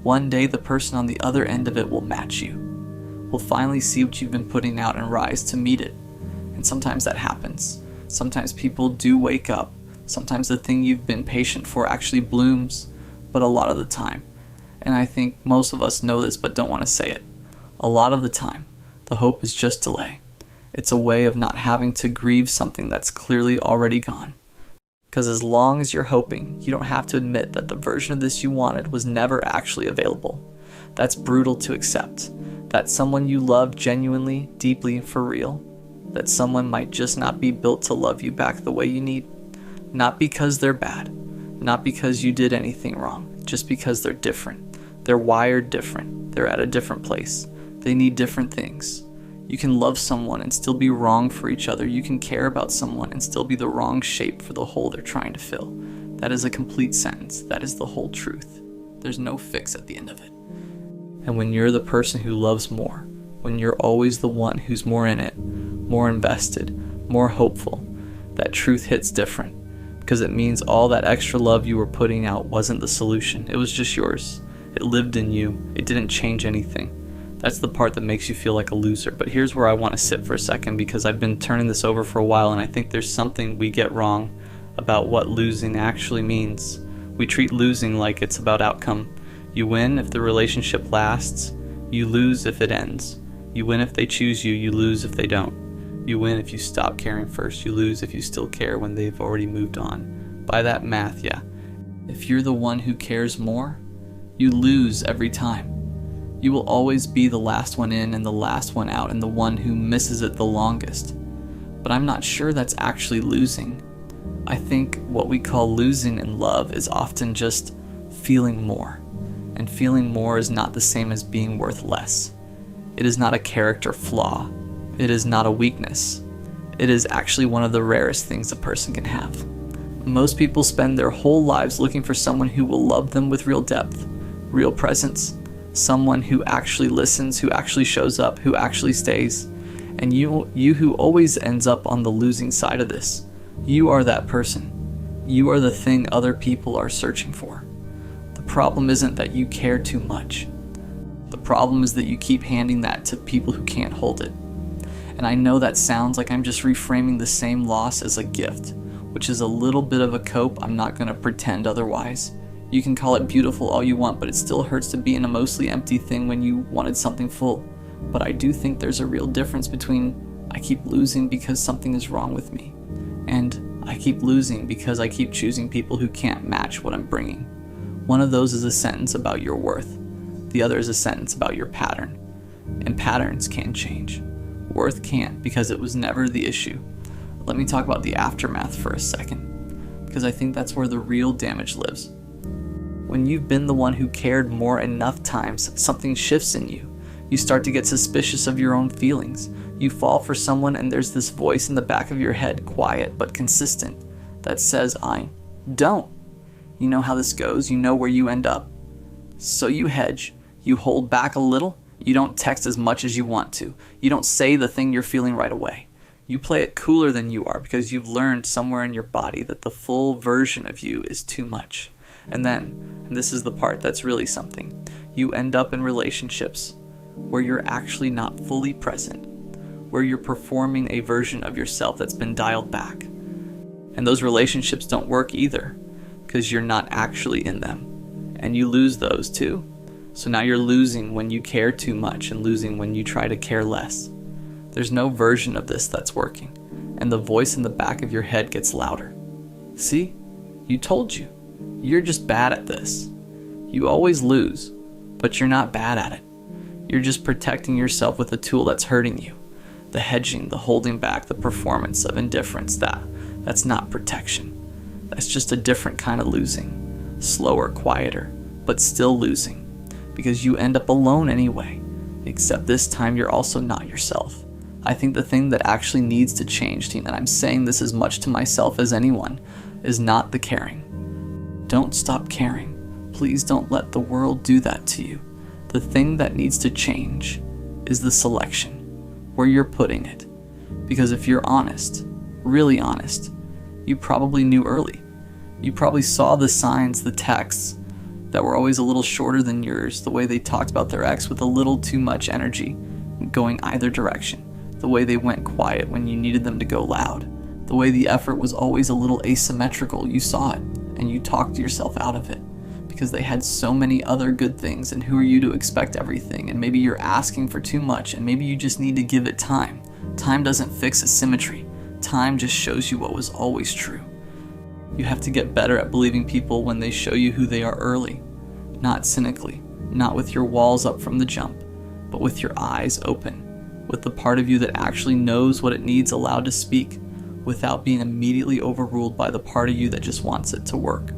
one day the person on the other end of it will match you. Will finally see what you've been putting out and rise to meet it. And sometimes that happens. Sometimes people do wake up. Sometimes the thing you've been patient for actually blooms. But a lot of the time, And I think most of us know this but don't want to say it. A lot of the time, the hope is just delay. It's a way of not having to grieve something that's clearly already gone. Because as long as you're hoping, you don't have to admit that the version of this you wanted was never actually available. That's brutal to accept. That someone you love genuinely, deeply, for real, that someone might just not be built to love you back the way you need. Not because they're bad, not because you did anything wrong, just because they're different. They're wired different. They're at a different place. They need different things. You can love someone and still be wrong for each other. You can care about someone and still be the wrong shape for the hole they're trying to fill. That is a complete sentence. That is the whole truth. There's no fix at the end of it. And when you're the person who loves more, when you're always the one who's more in it, more invested, more hopeful, that truth hits different. Because it means all that extra love you were putting out wasn't the solution. It was just yours. It lived in you. It didn't change anything. That's the part that makes you feel like a loser. But here's where I want to sit for a second, because I've been turning this over for a while, and I think there's something we get wrong about what losing actually means. We treat losing like it's about outcome. You win if the relationship lasts. You lose if it ends. You win if they choose you. You lose if they don't. You win if you stop caring first. You lose if you still care when they've already moved on. By that math, yeah. If you're the one who cares more, you lose every time. You will always be the last one in and the last one out and the one who misses it the longest. But I'm not sure that's actually losing. I think what we call losing in love is often just feeling more. And feeling more is not the same as being worth less. It is not a character flaw. It is not a weakness. It is actually one of the rarest things a person can have. Most people spend their whole lives looking for someone who will love them with real depth, real presence, someone who actually listens, who actually shows up, who actually stays. And you who always ends up on the losing side of this, you are that person. You are the thing other people are searching for. The problem isn't that you care too much. The problem is that you keep handing that to people who can't hold it. And I know that sounds like I'm just reframing the same loss as a gift, which is a little bit of a cope. I'm not going to pretend otherwise. You can call it beautiful all you want, but it still hurts to be in a mostly empty thing when you wanted something full. But I do think there's a real difference between I keep losing because something is wrong with me, and I keep losing because I keep choosing people who can't match what I'm bringing. One of those is a sentence about your worth. The other is a sentence about your pattern. And patterns can change. Worth can't, because it was never the issue. Let me talk about the aftermath for a second, because I think that's where the real damage lives. When you've been the one who cared more enough times, something shifts in you. You start to get suspicious of your own feelings. You fall for someone and there's this voice in the back of your head, quiet but consistent, that says, don't. You know how this goes. You know where you end up. So you hedge. You hold back a little. You don't text as much as you want to. You don't say the thing you're feeling right away. You play it cooler than you are because you've learned somewhere in your body that the full version of you is too much. And then, and this is the part that's really something, you end up in relationships where you're actually not fully present, where you're performing a version of yourself that's been dialed back. And those relationships don't work either because you're not actually in them. And you lose those too. So now you're losing when you care too much and losing when you try to care less. There's no version of this that's working. And the voice in the back of your head gets louder. See? You told you. You're just bad at this. You always lose, but you're not bad at it. You're just protecting yourself with a tool that's hurting you. The hedging, the holding back, the performance of indifference, that's not protection. That's just a different kind of losing. Slower, quieter, but still losing. Because you end up alone anyway. Except this time you're also not yourself. I think the thing that actually needs to change, Tina, and I'm saying this as much to myself as anyone, is not the caring. Don't stop caring. Please don't let the world do that to you. The thing that needs to change is the selection, where you're putting it. Because if you're honest, really honest, you probably knew early. You probably saw the signs, the texts, that were always a little shorter than yours, the way they talked about their ex with a little too much energy, going either direction, the way they went quiet when you needed them to go loud, the way the effort was always a little asymmetrical. You saw it, and you talked yourself out of it, because they had so many other good things, and who are you to expect everything? And maybe you're asking for too much, and maybe you just need to give it time. Time doesn't fix asymmetry. Time just shows you what was always true. You have to get better at believing people when they show you who they are early, not cynically, not with your walls up from the jump, but with your eyes open, with the part of you that actually knows what it needs allowed to speak, without being immediately overruled by the part of you that just wants it to work.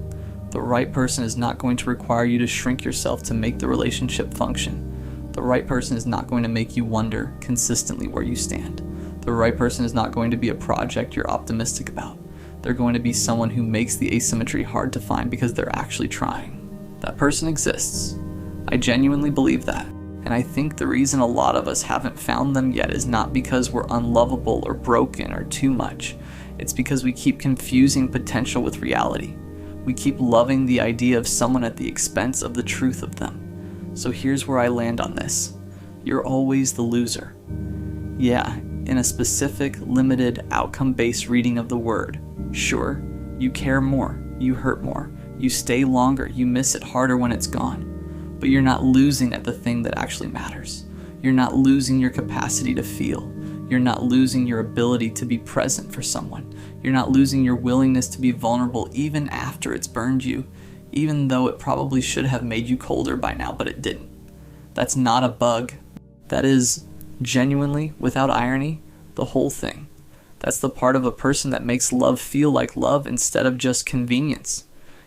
The right person is not going to require you to shrink yourself to make the relationship function. The right person is not going to make you wonder consistently where you stand. The right person is not going to be a project you're optimistic about. They're going to be someone who makes the asymmetry hard to find because they're actually trying. That person exists. I genuinely believe that. And I think the reason a lot of us haven't found them yet is not because we're unlovable or broken or too much. It's because we keep confusing potential with reality. We keep loving the idea of someone at the expense of the truth of them. So here's where I land on this. You're always the loser. Yeah, in a specific, limited, outcome-based reading of the word. Sure, you care more, you hurt more, you stay longer, you miss it harder when it's gone. But you're not losing at the thing that actually matters. You're not losing your capacity to feel. You're not losing your ability to be present for someone. You're not losing your willingness to be vulnerable even after it's burned you, even though it probably should have made you colder by now, but it didn't. That's not a bug. That is, genuinely, without irony, the whole thing. That's the part of a person that makes love feel like love instead of just convenience.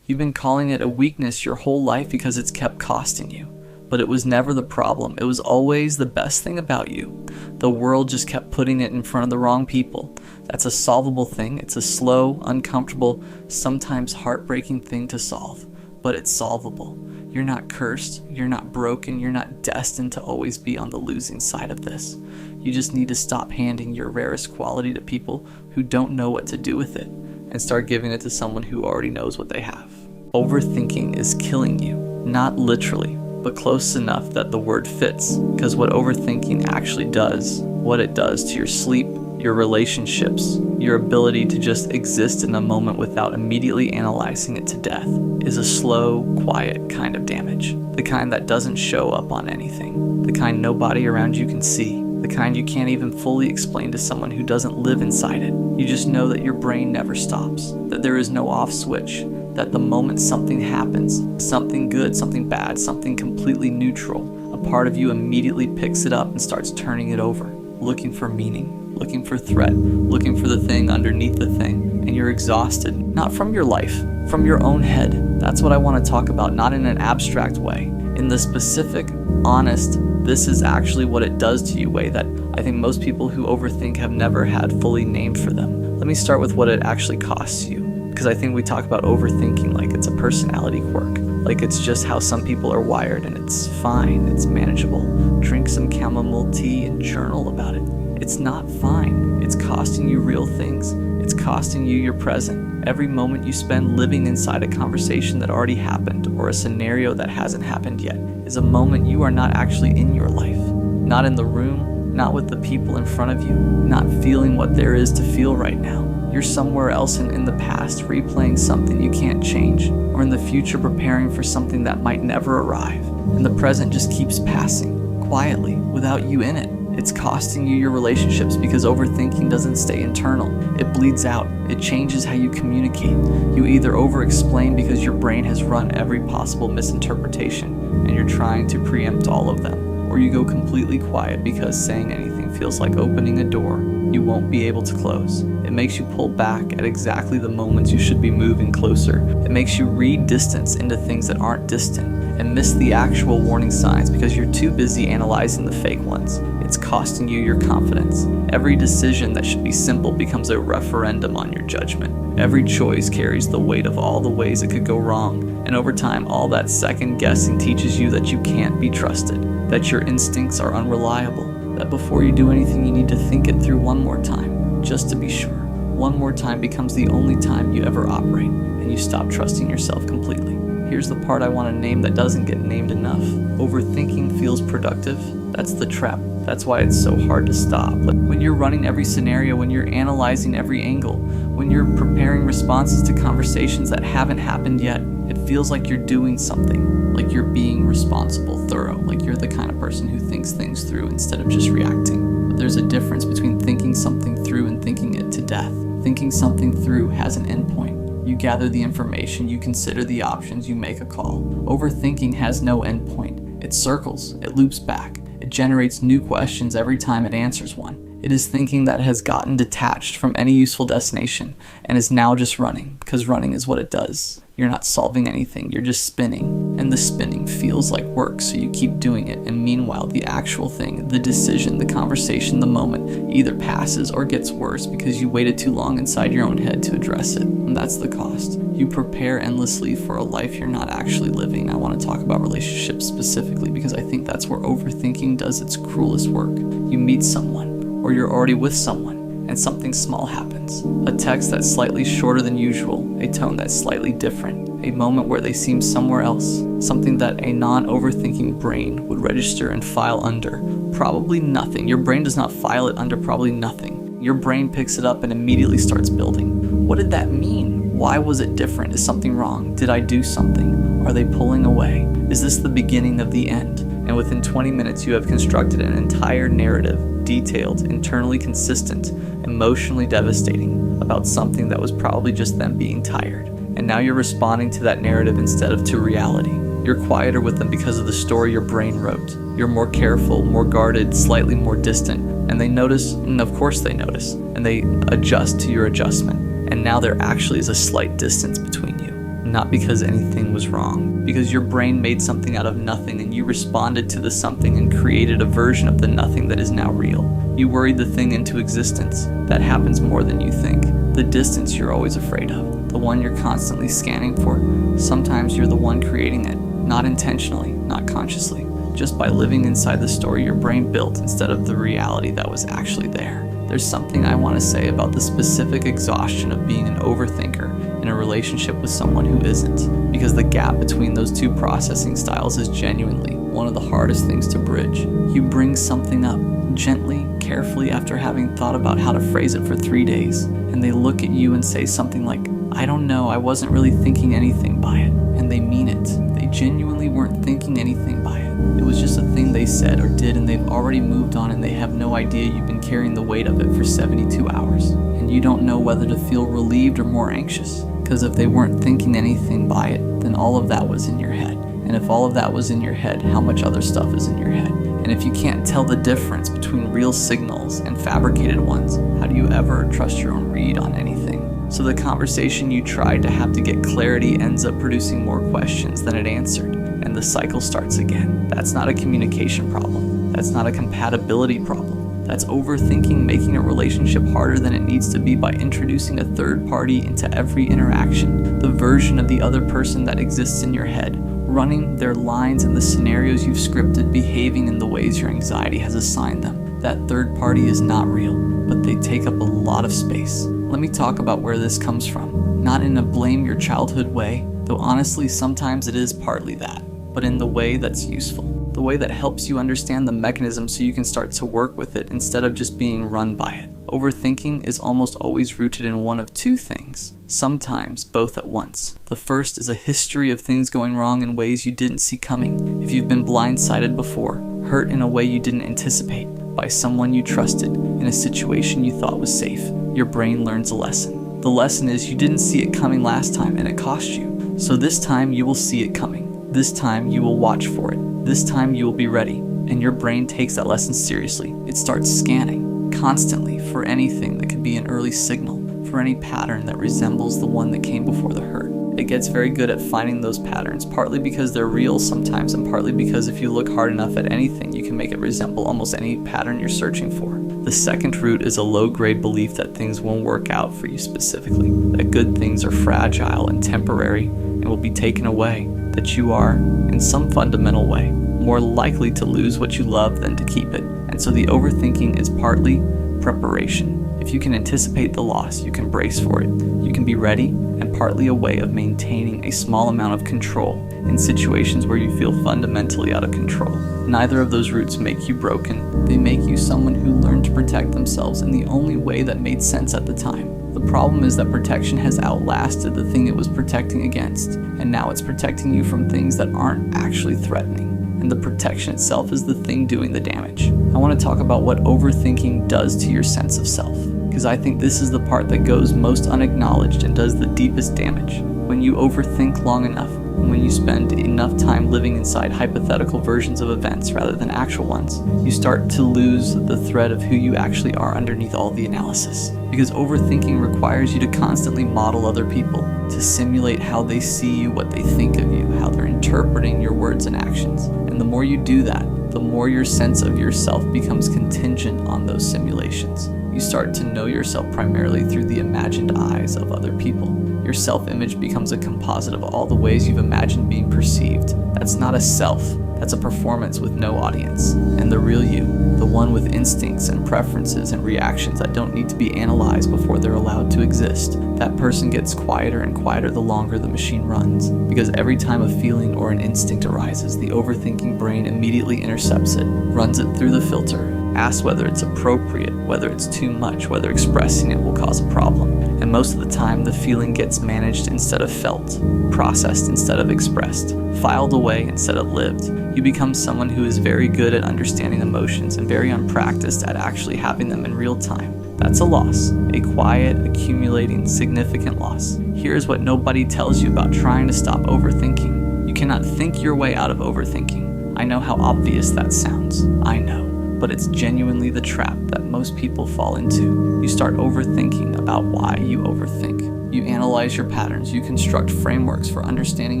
You've been calling it a weakness your whole life because it's kept costing you. But it was never the problem. It was always the best thing about you. The world just kept putting it in front of the wrong people. That's a solvable thing. It's a slow, uncomfortable, sometimes heartbreaking thing to solve. But it's solvable. You're not cursed. You're not broken. You're not destined to always be on the losing side of this. You just need to stop handing your rarest quality to people who don't know what to do with it and start giving it to someone who already knows what they have. Overthinking is killing you. Not literally, but close enough that the word fits, because what overthinking actually does, what it does to your sleep, your relationships, your ability to just exist in a moment without immediately analyzing it to death, is a slow, quiet kind of damage. The kind that doesn't show up on anything. The kind nobody around you can see. The kind you can't even fully explain to someone who doesn't live inside it. You just know that your brain never stops, that there is no off switch, that the moment something happens, something good, something bad, something completely neutral, a part of you immediately picks it up and starts turning it over, looking for meaning, looking for threat, looking for the thing underneath the thing, and you're exhausted, not from your life, from your own head. That's what I want to talk about, not in an abstract way, in the specific, honest, this is actually what it does to you way that I think most people who overthink have never had fully named for them. Let me start with what it actually costs you, because I think we talk about overthinking like it's a personality quirk, like it's just how some people are wired and it's fine, it's manageable. Drink some chamomile tea and journal about it. It's not fine. It's costing you real things. It's costing you your present. Every moment you spend living inside a conversation that already happened or a scenario that hasn't happened yet is a moment you are not actually in your life. Not in the room, not with the people in front of you, not feeling what there is to feel right now. You're somewhere else in the past replaying something you can't change, or in the future preparing for something that might never arrive. And the present just keeps passing, quietly, without you in it. It's costing you your relationships because overthinking doesn't stay internal. It bleeds out. It changes how you communicate. You either over-explain because your brain has run every possible misinterpretation and you're trying to preempt all of them, or you go completely quiet because saying anything feels like opening a door you won't be able to close. It makes you pull back at exactly the moments you should be moving closer. It makes you read distance into things that aren't distant and miss the actual warning signs because you're too busy analyzing the fake ones. It's costing you your confidence. Every decision that should be simple becomes a referendum on your judgment. Every choice carries the weight of all the ways it could go wrong, and over time all that second guessing teaches you that you can't be trusted, that your instincts are unreliable, that before you do anything you need to think it through one more time, just to be sure. One more time becomes the only time you ever operate, and you stop trusting yourself completely. Here's the part I want to name that doesn't get named enough. Overthinking feels productive. That's the trap. That's why it's so hard to stop. When you're running every scenario, when you're analyzing every angle, when you're preparing responses to conversations that haven't happened yet, it feels like you're doing something, like you're being responsible, thorough, like you're the kind of person who thinks things through instead of just reacting. But there's a difference between thinking something through and thinking it to death. Thinking something through has an endpoint. You gather the information, you consider the options, you make a call. Overthinking has no endpoint. It circles, it loops back, it generates new questions every time it answers one. It is thinking that has gotten detached from any useful destination and is now just running, because running is what it does. You're not solving anything, you're just spinning. And the spinning feels like work, so you keep doing it. And meanwhile, the actual thing, the decision, the conversation, the moment, either passes or gets worse because you waited too long inside your own head to address it. And that's the cost. You prepare endlessly for a life you're not actually living. I want to talk about relationships specifically because I think that's where overthinking does its cruelest work. You meet someone, or you're already with someone, and something small happens. A text that's slightly shorter than usual, a tone that's slightly different, a moment where they seem somewhere else, something that a non-overthinking brain would register and file under. Probably nothing. Your brain does not file it under probably nothing. Your brain picks it up and immediately starts building. What did that mean? Why was it different? Is something wrong? Did I do something? Are they pulling away? Is this the beginning of the end? And within 20 minutes you have constructed an entire narrative, detailed, internally consistent, emotionally devastating, about something that was probably just them being tired. And now you're responding to that narrative instead of to reality. You're quieter with them because of the story your brain wrote. You're more careful, more guarded, slightly more distant, and they notice, and of course they notice, and they adjust to your adjustment. And now there actually is a slight distance between you. Not because anything was wrong, because your brain made something out of nothing and you responded to the something and created a version of the nothing that is now real. You worried the thing into existence. That happens more than you think. The distance you're always afraid of, the one you're constantly scanning for, sometimes you're the one creating it, not intentionally, not consciously, just by living inside the story your brain built instead of the reality that was actually there. There's something I want to say about the specific exhaustion of being an overthinker in a relationship with someone who isn't, because the gap between those two processing styles is genuinely one of the hardest things to bridge. You bring something up gently, carefully after having thought about how to phrase it for 3 days, and they look at you and say something like, "I don't know, I wasn't really thinking anything by it," and they mean it. They genuinely weren't thinking anything by it. It was just a thing they said or did, and they've already moved on and they have no idea you've been carrying the weight of it for 72 hours. And you don't know whether to feel relieved or more anxious, because if they weren't thinking anything by it, then all of that was in your head. And if all of that was in your head, how much other stuff is in your head? And if you can't tell the difference between real signals and fabricated ones, how do you ever trust your own read on anything? So the conversation you tried to have to get clarity ends up producing more questions than it answered, and the cycle starts again. That's not a communication problem. That's not a compatibility problem. That's overthinking making a relationship harder than it needs to be by introducing a third party into every interaction, the version of the other person that exists in your head, running their lines in the scenarios you've scripted, behaving in the ways your anxiety has assigned them. That third party is not real, but they take up a lot of space. Let me talk about where this comes from. Not in a blame your childhood way, though honestly sometimes it is partly that, but in the way that's useful. The way that helps you understand the mechanism so you can start to work with it instead of just being run by it. Overthinking is almost always rooted in one of two things, sometimes both at once. The first is a history of things going wrong in ways you didn't see coming. If you've been blindsided before, hurt in a way you didn't anticipate, by someone you trusted, in a situation you thought was safe, your brain learns a lesson. The lesson is you didn't see it coming last time and it cost you. So this time you will see it coming. This time you will watch for it. This time you will be ready. And your brain takes that lesson seriously. It starts scanning constantly for anything that could be an early signal, for any pattern that resembles the one that came before the hurt. It gets very good at finding those patterns, partly because they're real sometimes, and partly because if you look hard enough at anything, you can make it resemble almost any pattern you're searching for. The second root is a low-grade belief that things won't work out for you specifically, that good things are fragile and temporary and will be taken away, that you are, in some fundamental way, more likely to lose what you love than to keep it. And so the overthinking is partly preparation. If you can anticipate the loss, you can brace for it. You can be ready, and partly a way of maintaining a small amount of control in situations where you feel fundamentally out of control. Neither of those roots make you broken. They make you someone who learned to protect themselves in the only way that made sense at the time. The problem is that protection has outlasted the thing it was protecting against, and now it's protecting you from things that aren't actually threatening. And the protection itself is the thing doing the damage. I want to talk about what overthinking does to your sense of self, because I think this is the part that goes most unacknowledged and does the deepest damage. When you overthink long enough, and when you spend enough time living inside hypothetical versions of events rather than actual ones, you start to lose the thread of who you actually are underneath all the analysis. Because overthinking requires you to constantly model other people, to simulate how they see you, what they think of you, how they're interpreting your words and actions. And the more you do that, the more your sense of yourself becomes contingent on those simulations. You start to know yourself primarily through the imagined eyes of other people. Your self-image becomes a composite of all the ways you've imagined being perceived. That's not a self, that's a performance with no audience. And the real you, the one with instincts and preferences and reactions that don't need to be analyzed before they're allowed to exist, that person gets quieter and quieter the longer the machine runs. Because every time a feeling or an instinct arises, the overthinking brain immediately intercepts it, runs it through the filter, asks whether it's appropriate, whether it's too much, whether expressing it will cause a problem. And most of the time, the feeling gets managed instead of felt, processed instead of expressed, filed away instead of lived. You become someone who is very good at understanding emotions and very unpracticed at actually having them in real time. That's a loss, a quiet, accumulating, significant loss. Here's what nobody tells you about trying to stop overthinking. You cannot think your way out of overthinking. I know how obvious that sounds. I know. But it's genuinely the trap that most people fall into. You start overthinking about why you overthink. You analyze your patterns, you construct frameworks for understanding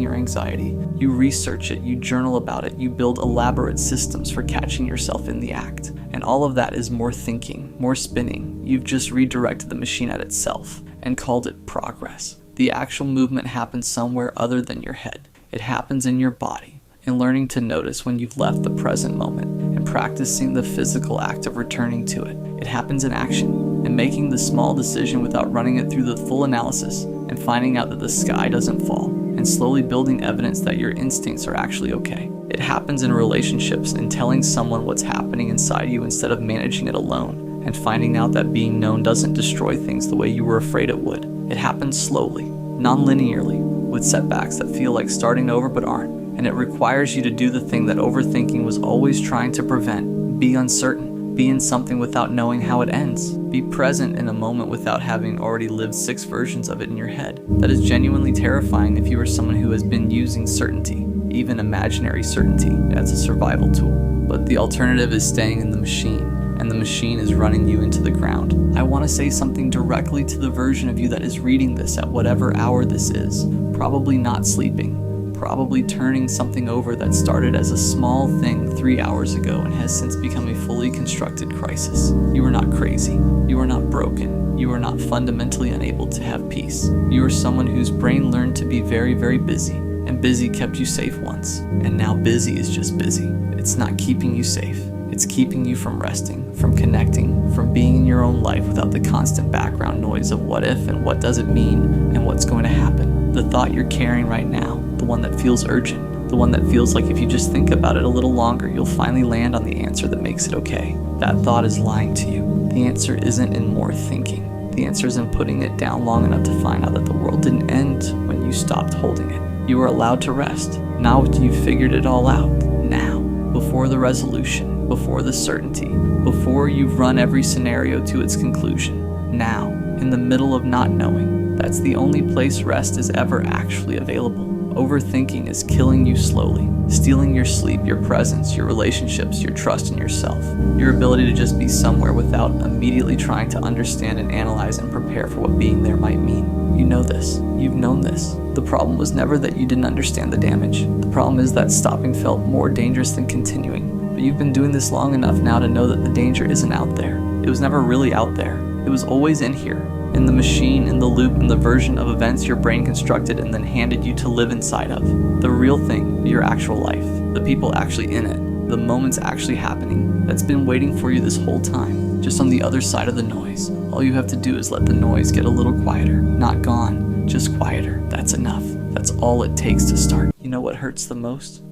your anxiety, you research it, you journal about it, you build elaborate systems for catching yourself in the act. And all of that is more thinking, more spinning. You've just redirected the machine at itself and called it progress. The actual movement happens somewhere other than your head. It happens in your body, in learning to notice when you've left the present moment, and practicing the physical act of returning to it. It happens in action, and making the small decision without running it through the full analysis, and finding out that the sky doesn't fall, and slowly building evidence that your instincts are actually okay. It happens in relationships and telling someone what's happening inside you instead of managing it alone, and finding out that being known doesn't destroy things the way you were afraid it would. It happens slowly, non-linearly, with setbacks that feel like starting over but aren't. And it requires you to do the thing that overthinking was always trying to prevent. Be uncertain. Be in something without knowing how it ends. Be present in a moment without having already lived 6 versions of it in your head. That is genuinely terrifying if you are someone who has been using certainty, even imaginary certainty, as a survival tool. But the alternative is staying in the machine, and the machine is running you into the ground. I want to say something directly to the version of you that is reading this at whatever hour this is, probably not sleeping. Probably turning something over that started as a small thing 3 hours ago and has since become a fully constructed crisis. You are not crazy. You are not broken. You are not fundamentally unable to have peace. You are someone whose brain learned to be very, very busy, and busy kept you safe once, and now busy is just busy. It's not keeping you safe. It's keeping you from resting, from connecting, from being in your own life without the constant background noise of what if and what does it mean and what's going to happen. The thought you're carrying right now, the one that feels urgent, the one that feels like if you just think about it a little longer, you'll finally land on the answer that makes it okay. That thought is lying to you. The answer isn't in more thinking. The answer is in putting it down long enough to find out that the world didn't end when you stopped holding it. You are allowed to rest. Now you've figured it all out. Now, before the resolution, before the certainty, before you've run every scenario to its conclusion. Now, in the middle of not knowing, that's the only place rest is ever actually available. Overthinking is killing you slowly, stealing your sleep, your presence, your relationships, your trust in yourself, your ability to just be somewhere without immediately trying to understand and analyze and prepare for what being there might mean. You know this. You've known this. The problem was never that you didn't understand the damage. The problem is that stopping felt more dangerous than continuing. But you've been doing this long enough now to know that the danger isn't out there. It was never really out there. It was always in here. In the machine, in the loop, in the version of events your brain constructed and then handed you to live inside of. The real thing, your actual life, the people actually in it, the moments actually happening, that's been waiting for you this whole time, just on the other side of the noise. All you have to do is let the noise get a little quieter. Not gone, just quieter. That's enough. That's all it takes to start. You know what hurts the most?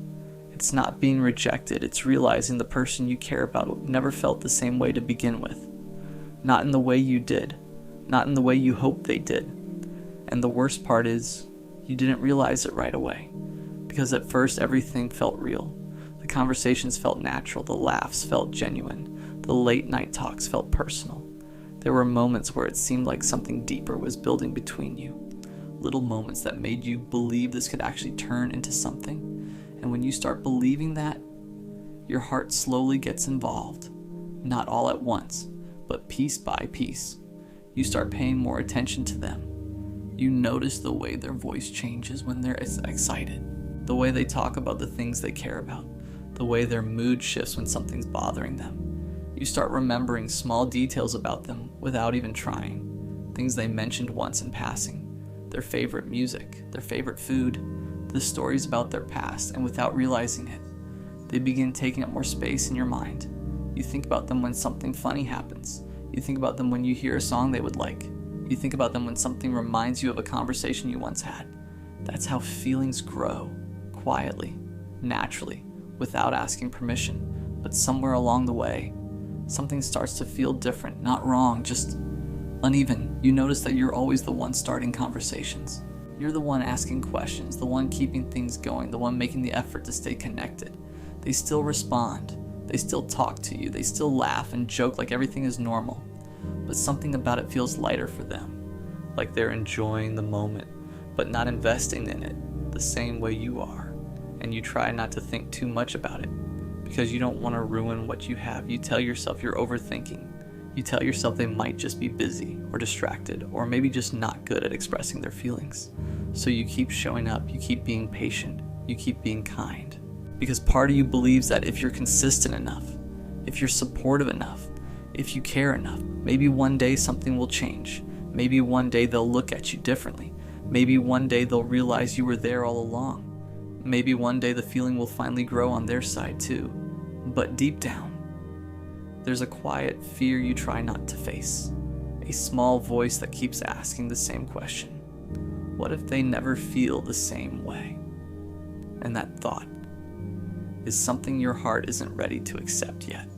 It's not being rejected, it's realizing the person you care about never felt the same way to begin with. Not in the way you did. not in the way you hoped they did. And the worst part is, you didn't realize it right away, because at first everything felt real. The conversations felt natural, the laughs felt genuine, the late night talks felt personal. There were moments where it seemed like something deeper was building between you. Little moments that made you believe this could actually turn into something. And when you start believing that, your heart slowly gets involved. Not all at once, but piece by piece. You start paying more attention to them. You notice the way their voice changes when they're excited, the way they talk about the things they care about, the way their mood shifts when something's bothering them. You start remembering small details about them without even trying, things they mentioned once in passing, their favorite music, their favorite food, the stories about their past, and without realizing it, they begin taking up more space in your mind. You think about them when something funny happens. You think about them when you hear a song they would like. You think about them when something reminds you of a conversation you once had. That's how feelings grow, quietly, naturally, without asking permission. But somewhere along the way, something starts to feel different, not wrong, just uneven. You notice that you're always the one starting conversations. You're the one asking questions, the one keeping things going, the one making the effort to stay connected. They still respond. They still talk to you. They still laugh and joke like everything is normal. But something about it feels lighter for them, like they're enjoying the moment, but not investing in it the same way you are. And you try not to think too much about it, because you don't want to ruin what you have. You tell yourself you're overthinking. You tell yourself they might just be busy or distracted, or maybe just not good at expressing their feelings. So you keep showing up, you keep being patient, you keep being kind. Because part of you believes that if you're consistent enough, if you're supportive enough, if you care enough, maybe one day something will change. Maybe one day they'll look at you differently. Maybe one day they'll realize you were there all along. Maybe one day the feeling will finally grow on their side too. But deep down, there's a quiet fear you try not to face. A small voice that keeps asking the same question. What if they never feel the same way? And that thought is something your heart isn't ready to accept yet.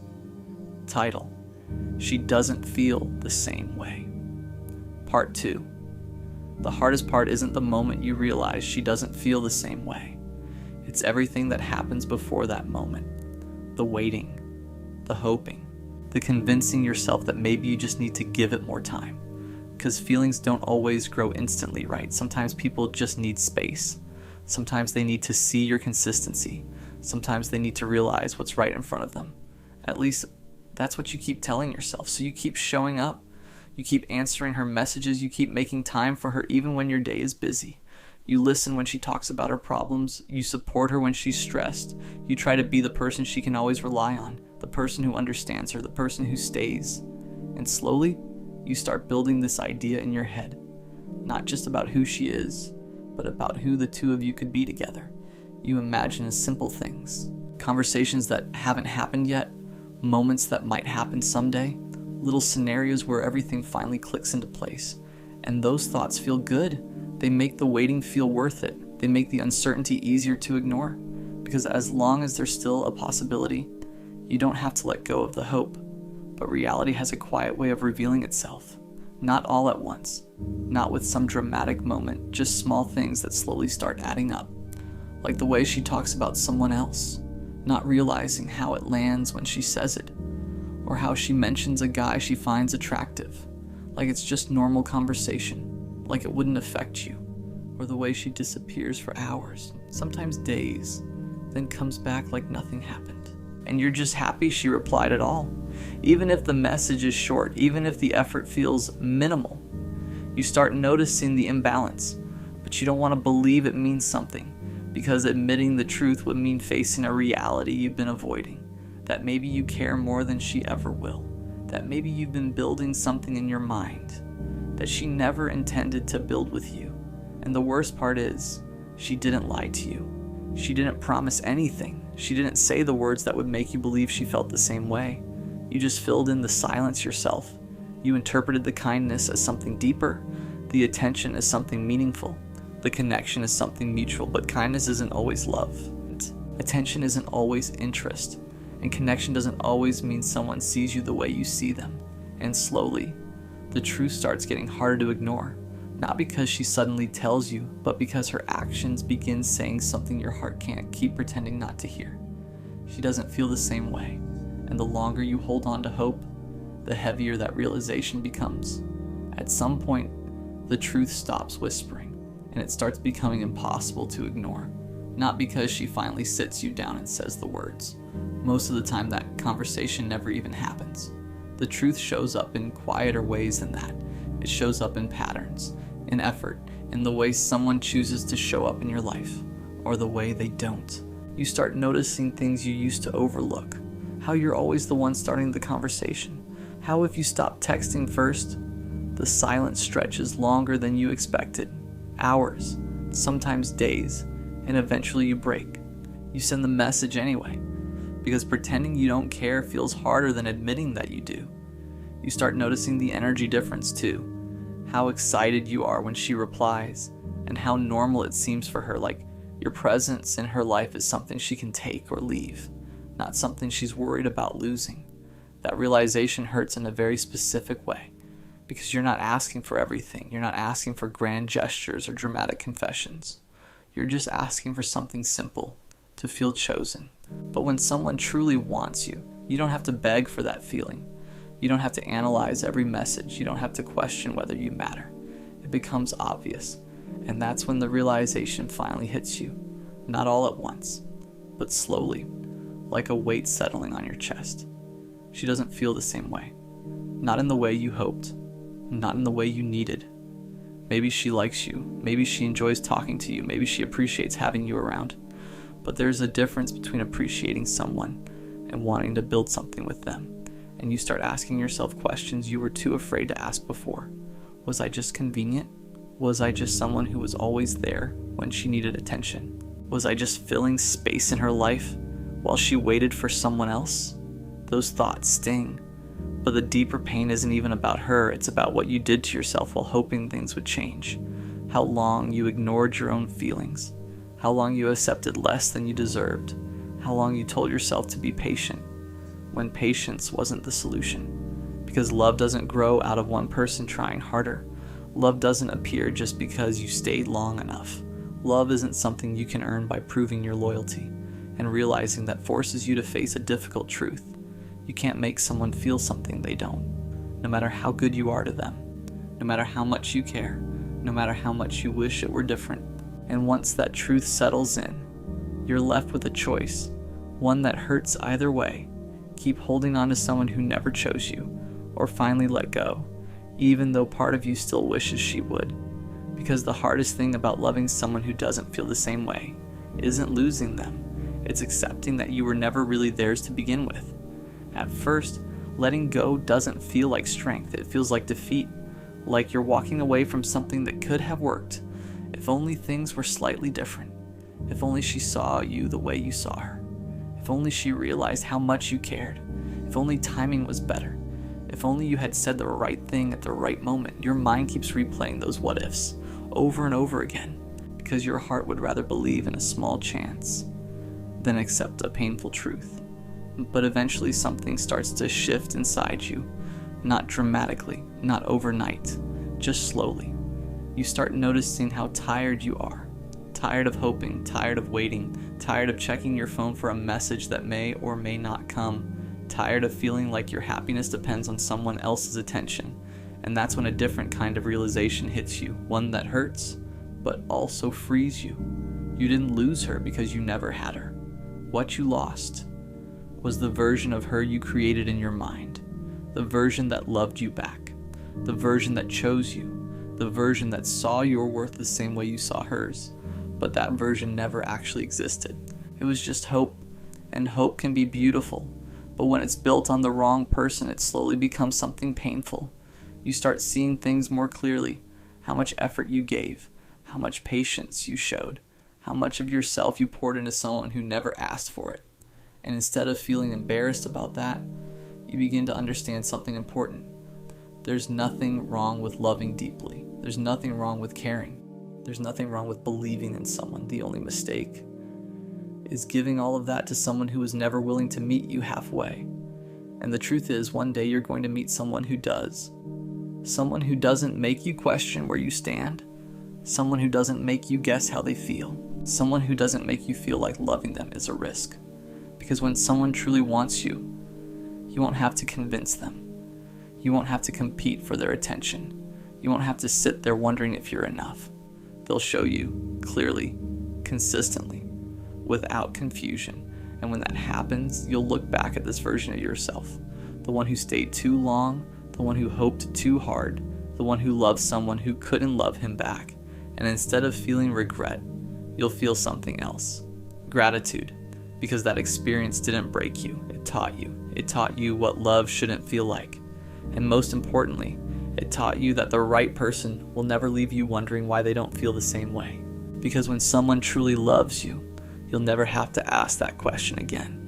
Title: She Doesn't Feel the Same Way. Part 2. The hardest part isn't the moment you realize she doesn't feel the same way. It's everything that happens before that moment. The waiting, the hoping, the convincing yourself that maybe you just need to give it more time. Because feelings don't always grow instantly, right? Sometimes people just need space. Sometimes they need to see your consistency. Sometimes they need to realize what's right in front of them. At least that's what you keep telling yourself. So you keep showing up. You keep answering her messages. You keep making time for her even when your day is busy. You listen when she talks about her problems. You support her when she's stressed. You try to be the person she can always rely on, the person who understands her, the person who stays. And slowly, you start building this idea in your head, not just about who she is, but about who the two of you could be together. You imagine simple things, conversations that haven't happened yet, moments that might happen someday, little scenarios where everything finally clicks into place. And those thoughts feel good. They make the waiting feel worth it. They make the uncertainty easier to ignore. Because as long as there's still a possibility, you don't have to let go of the hope. But reality has a quiet way of revealing itself. Not all at once. Not with some dramatic moment, just small things that slowly start adding up. Like the way she talks about someone else, not realizing how it lands when she says it. Or how she mentions a guy she finds attractive, like it's just normal conversation, like it wouldn't affect you. Or the way she disappears for hours, sometimes days, then comes back like nothing happened. And you're just happy she replied at all. Even if the message is short, even if the effort feels minimal, you start noticing the imbalance, but you don't want to believe it means something, because admitting the truth would mean facing a reality you've been avoiding. That maybe you care more than she ever will. That maybe you've been building something in your mind that she never intended to build with you. And the worst part is, she didn't lie to you. She didn't promise anything. She didn't say the words that would make you believe she felt the same way. You just filled in the silence yourself. You interpreted the kindness as something deeper, the attention as something meaningful, the connection as something mutual. But kindness isn't always love. Attention isn't always interest. And connection doesn't always mean someone sees you the way you see them. And slowly, the truth starts getting harder to ignore. Not because she suddenly tells you, but because her actions begin saying something your heart can't keep pretending not to hear. She doesn't feel the same way, and the longer you hold on to hope, the heavier that realization becomes. At some point, the truth stops whispering, and it starts becoming impossible to ignore. Not because she finally sits you down and says the words. Most of the time, that conversation never even happens. The truth shows up in quieter ways than that. It shows up in patterns, in effort, in the way someone chooses to show up in your life, or the way they don't. You start noticing things you used to overlook. How you're always the one starting the conversation. How if you stop texting first, the silence stretches longer than you expected. Hours, sometimes days, and eventually you break. You send the message anyway, because pretending you don't care feels harder than admitting that you do. You start noticing the energy difference too. How excited you are when she replies, and how normal it seems for her, like your presence in her life is something she can take or leave, not something she's worried about losing. That realization hurts in a very specific way, because you're not asking for everything. You're not asking for grand gestures or dramatic confessions. You're just asking for something simple, to feel chosen. But when someone truly wants you, you don't have to beg for that feeling. You don't have to analyze every message. You don't have to question whether you matter. It becomes obvious, and that's when the realization finally hits you. Not all at once, but slowly, like a weight settling on your chest. She doesn't feel the same way. Not in the way you hoped. Not in the way you needed. Maybe she likes you. Maybe she enjoys talking to you. Maybe she appreciates having you around. But there's a difference between appreciating someone and wanting to build something with them. And you start asking yourself questions you were too afraid to ask before. Was I just convenient? Was I just someone who was always there when she needed attention? Was I just filling space in her life while she waited for someone else? Those thoughts sting. But the deeper pain isn't even about her, it's about what you did to yourself while hoping things would change. How long you ignored your own feelings. How long you accepted less than you deserved. How long you told yourself to be patient, when patience wasn't the solution. Because love doesn't grow out of one person trying harder. Love doesn't appear just because you stayed long enough. Love isn't something you can earn by proving your loyalty, and realizing that forces you to face a difficult truth. You can't make someone feel something they don't, no matter how good you are to them, no matter how much you care, no matter how much you wish it were different. And once that truth settles in, you're left with a choice, one that hurts either way. Keep holding on to someone who never chose you, or finally let go, even though part of you still wishes she would. Because the hardest thing about loving someone who doesn't feel the same way isn't losing them, it's accepting that you were never really theirs to begin with. At first, letting go doesn't feel like strength, it feels like defeat, like you're walking away from something that could have worked. If only things were slightly different. If only she saw you the way you saw her. If only she realized how much you cared. If only timing was better. If only you had said the right thing at the right moment. Your mind keeps replaying those what ifs over and over again, because your heart would rather believe in a small chance than accept a painful truth. But eventually something starts to shift inside you. Not dramatically, not overnight, just slowly. You start noticing how tired you are. Tired of hoping, tired of waiting, tired of checking your phone for a message that may or may not come, tired of feeling like your happiness depends on someone else's attention. And that's when a different kind of realization hits you, one that hurts, but also frees you. You didn't lose her because you never had her. What you lost was the version of her you created in your mind, the version that loved you back, the version that chose you, the version that saw your worth the same way you saw hers. But that version never actually existed. It was just hope, and hope can be beautiful, but when it's built on the wrong person, it slowly becomes something painful. You start seeing things more clearly, how much effort you gave, how much patience you showed, how much of yourself you poured into someone who never asked for it. And instead of feeling embarrassed about that, you begin to understand something important. There's nothing wrong with loving deeply. There's nothing wrong with caring. There's nothing wrong with believing in someone. The only mistake is giving all of that to someone who was never willing to meet you halfway. And the truth is, one day you're going to meet someone who does. Someone who doesn't make you question where you stand. Someone who doesn't make you guess how they feel. Someone who doesn't make you feel like loving them is a risk. Because when someone truly wants you, you won't have to convince them. You won't have to compete for their attention. You won't have to sit there wondering if you're enough. They'll show you clearly, consistently, without confusion. And when that happens, you'll look back at this version of yourself. The one who stayed too long, the one who hoped too hard, the one who loved someone who couldn't love him back. And instead of feeling regret, you'll feel something else. Gratitude. Because that experience didn't break you, it taught you. It taught you what love shouldn't feel like. And most importantly, it taught you that the right person will never leave you wondering why they don't feel the same way. Because when someone truly loves you, you'll never have to ask that question again.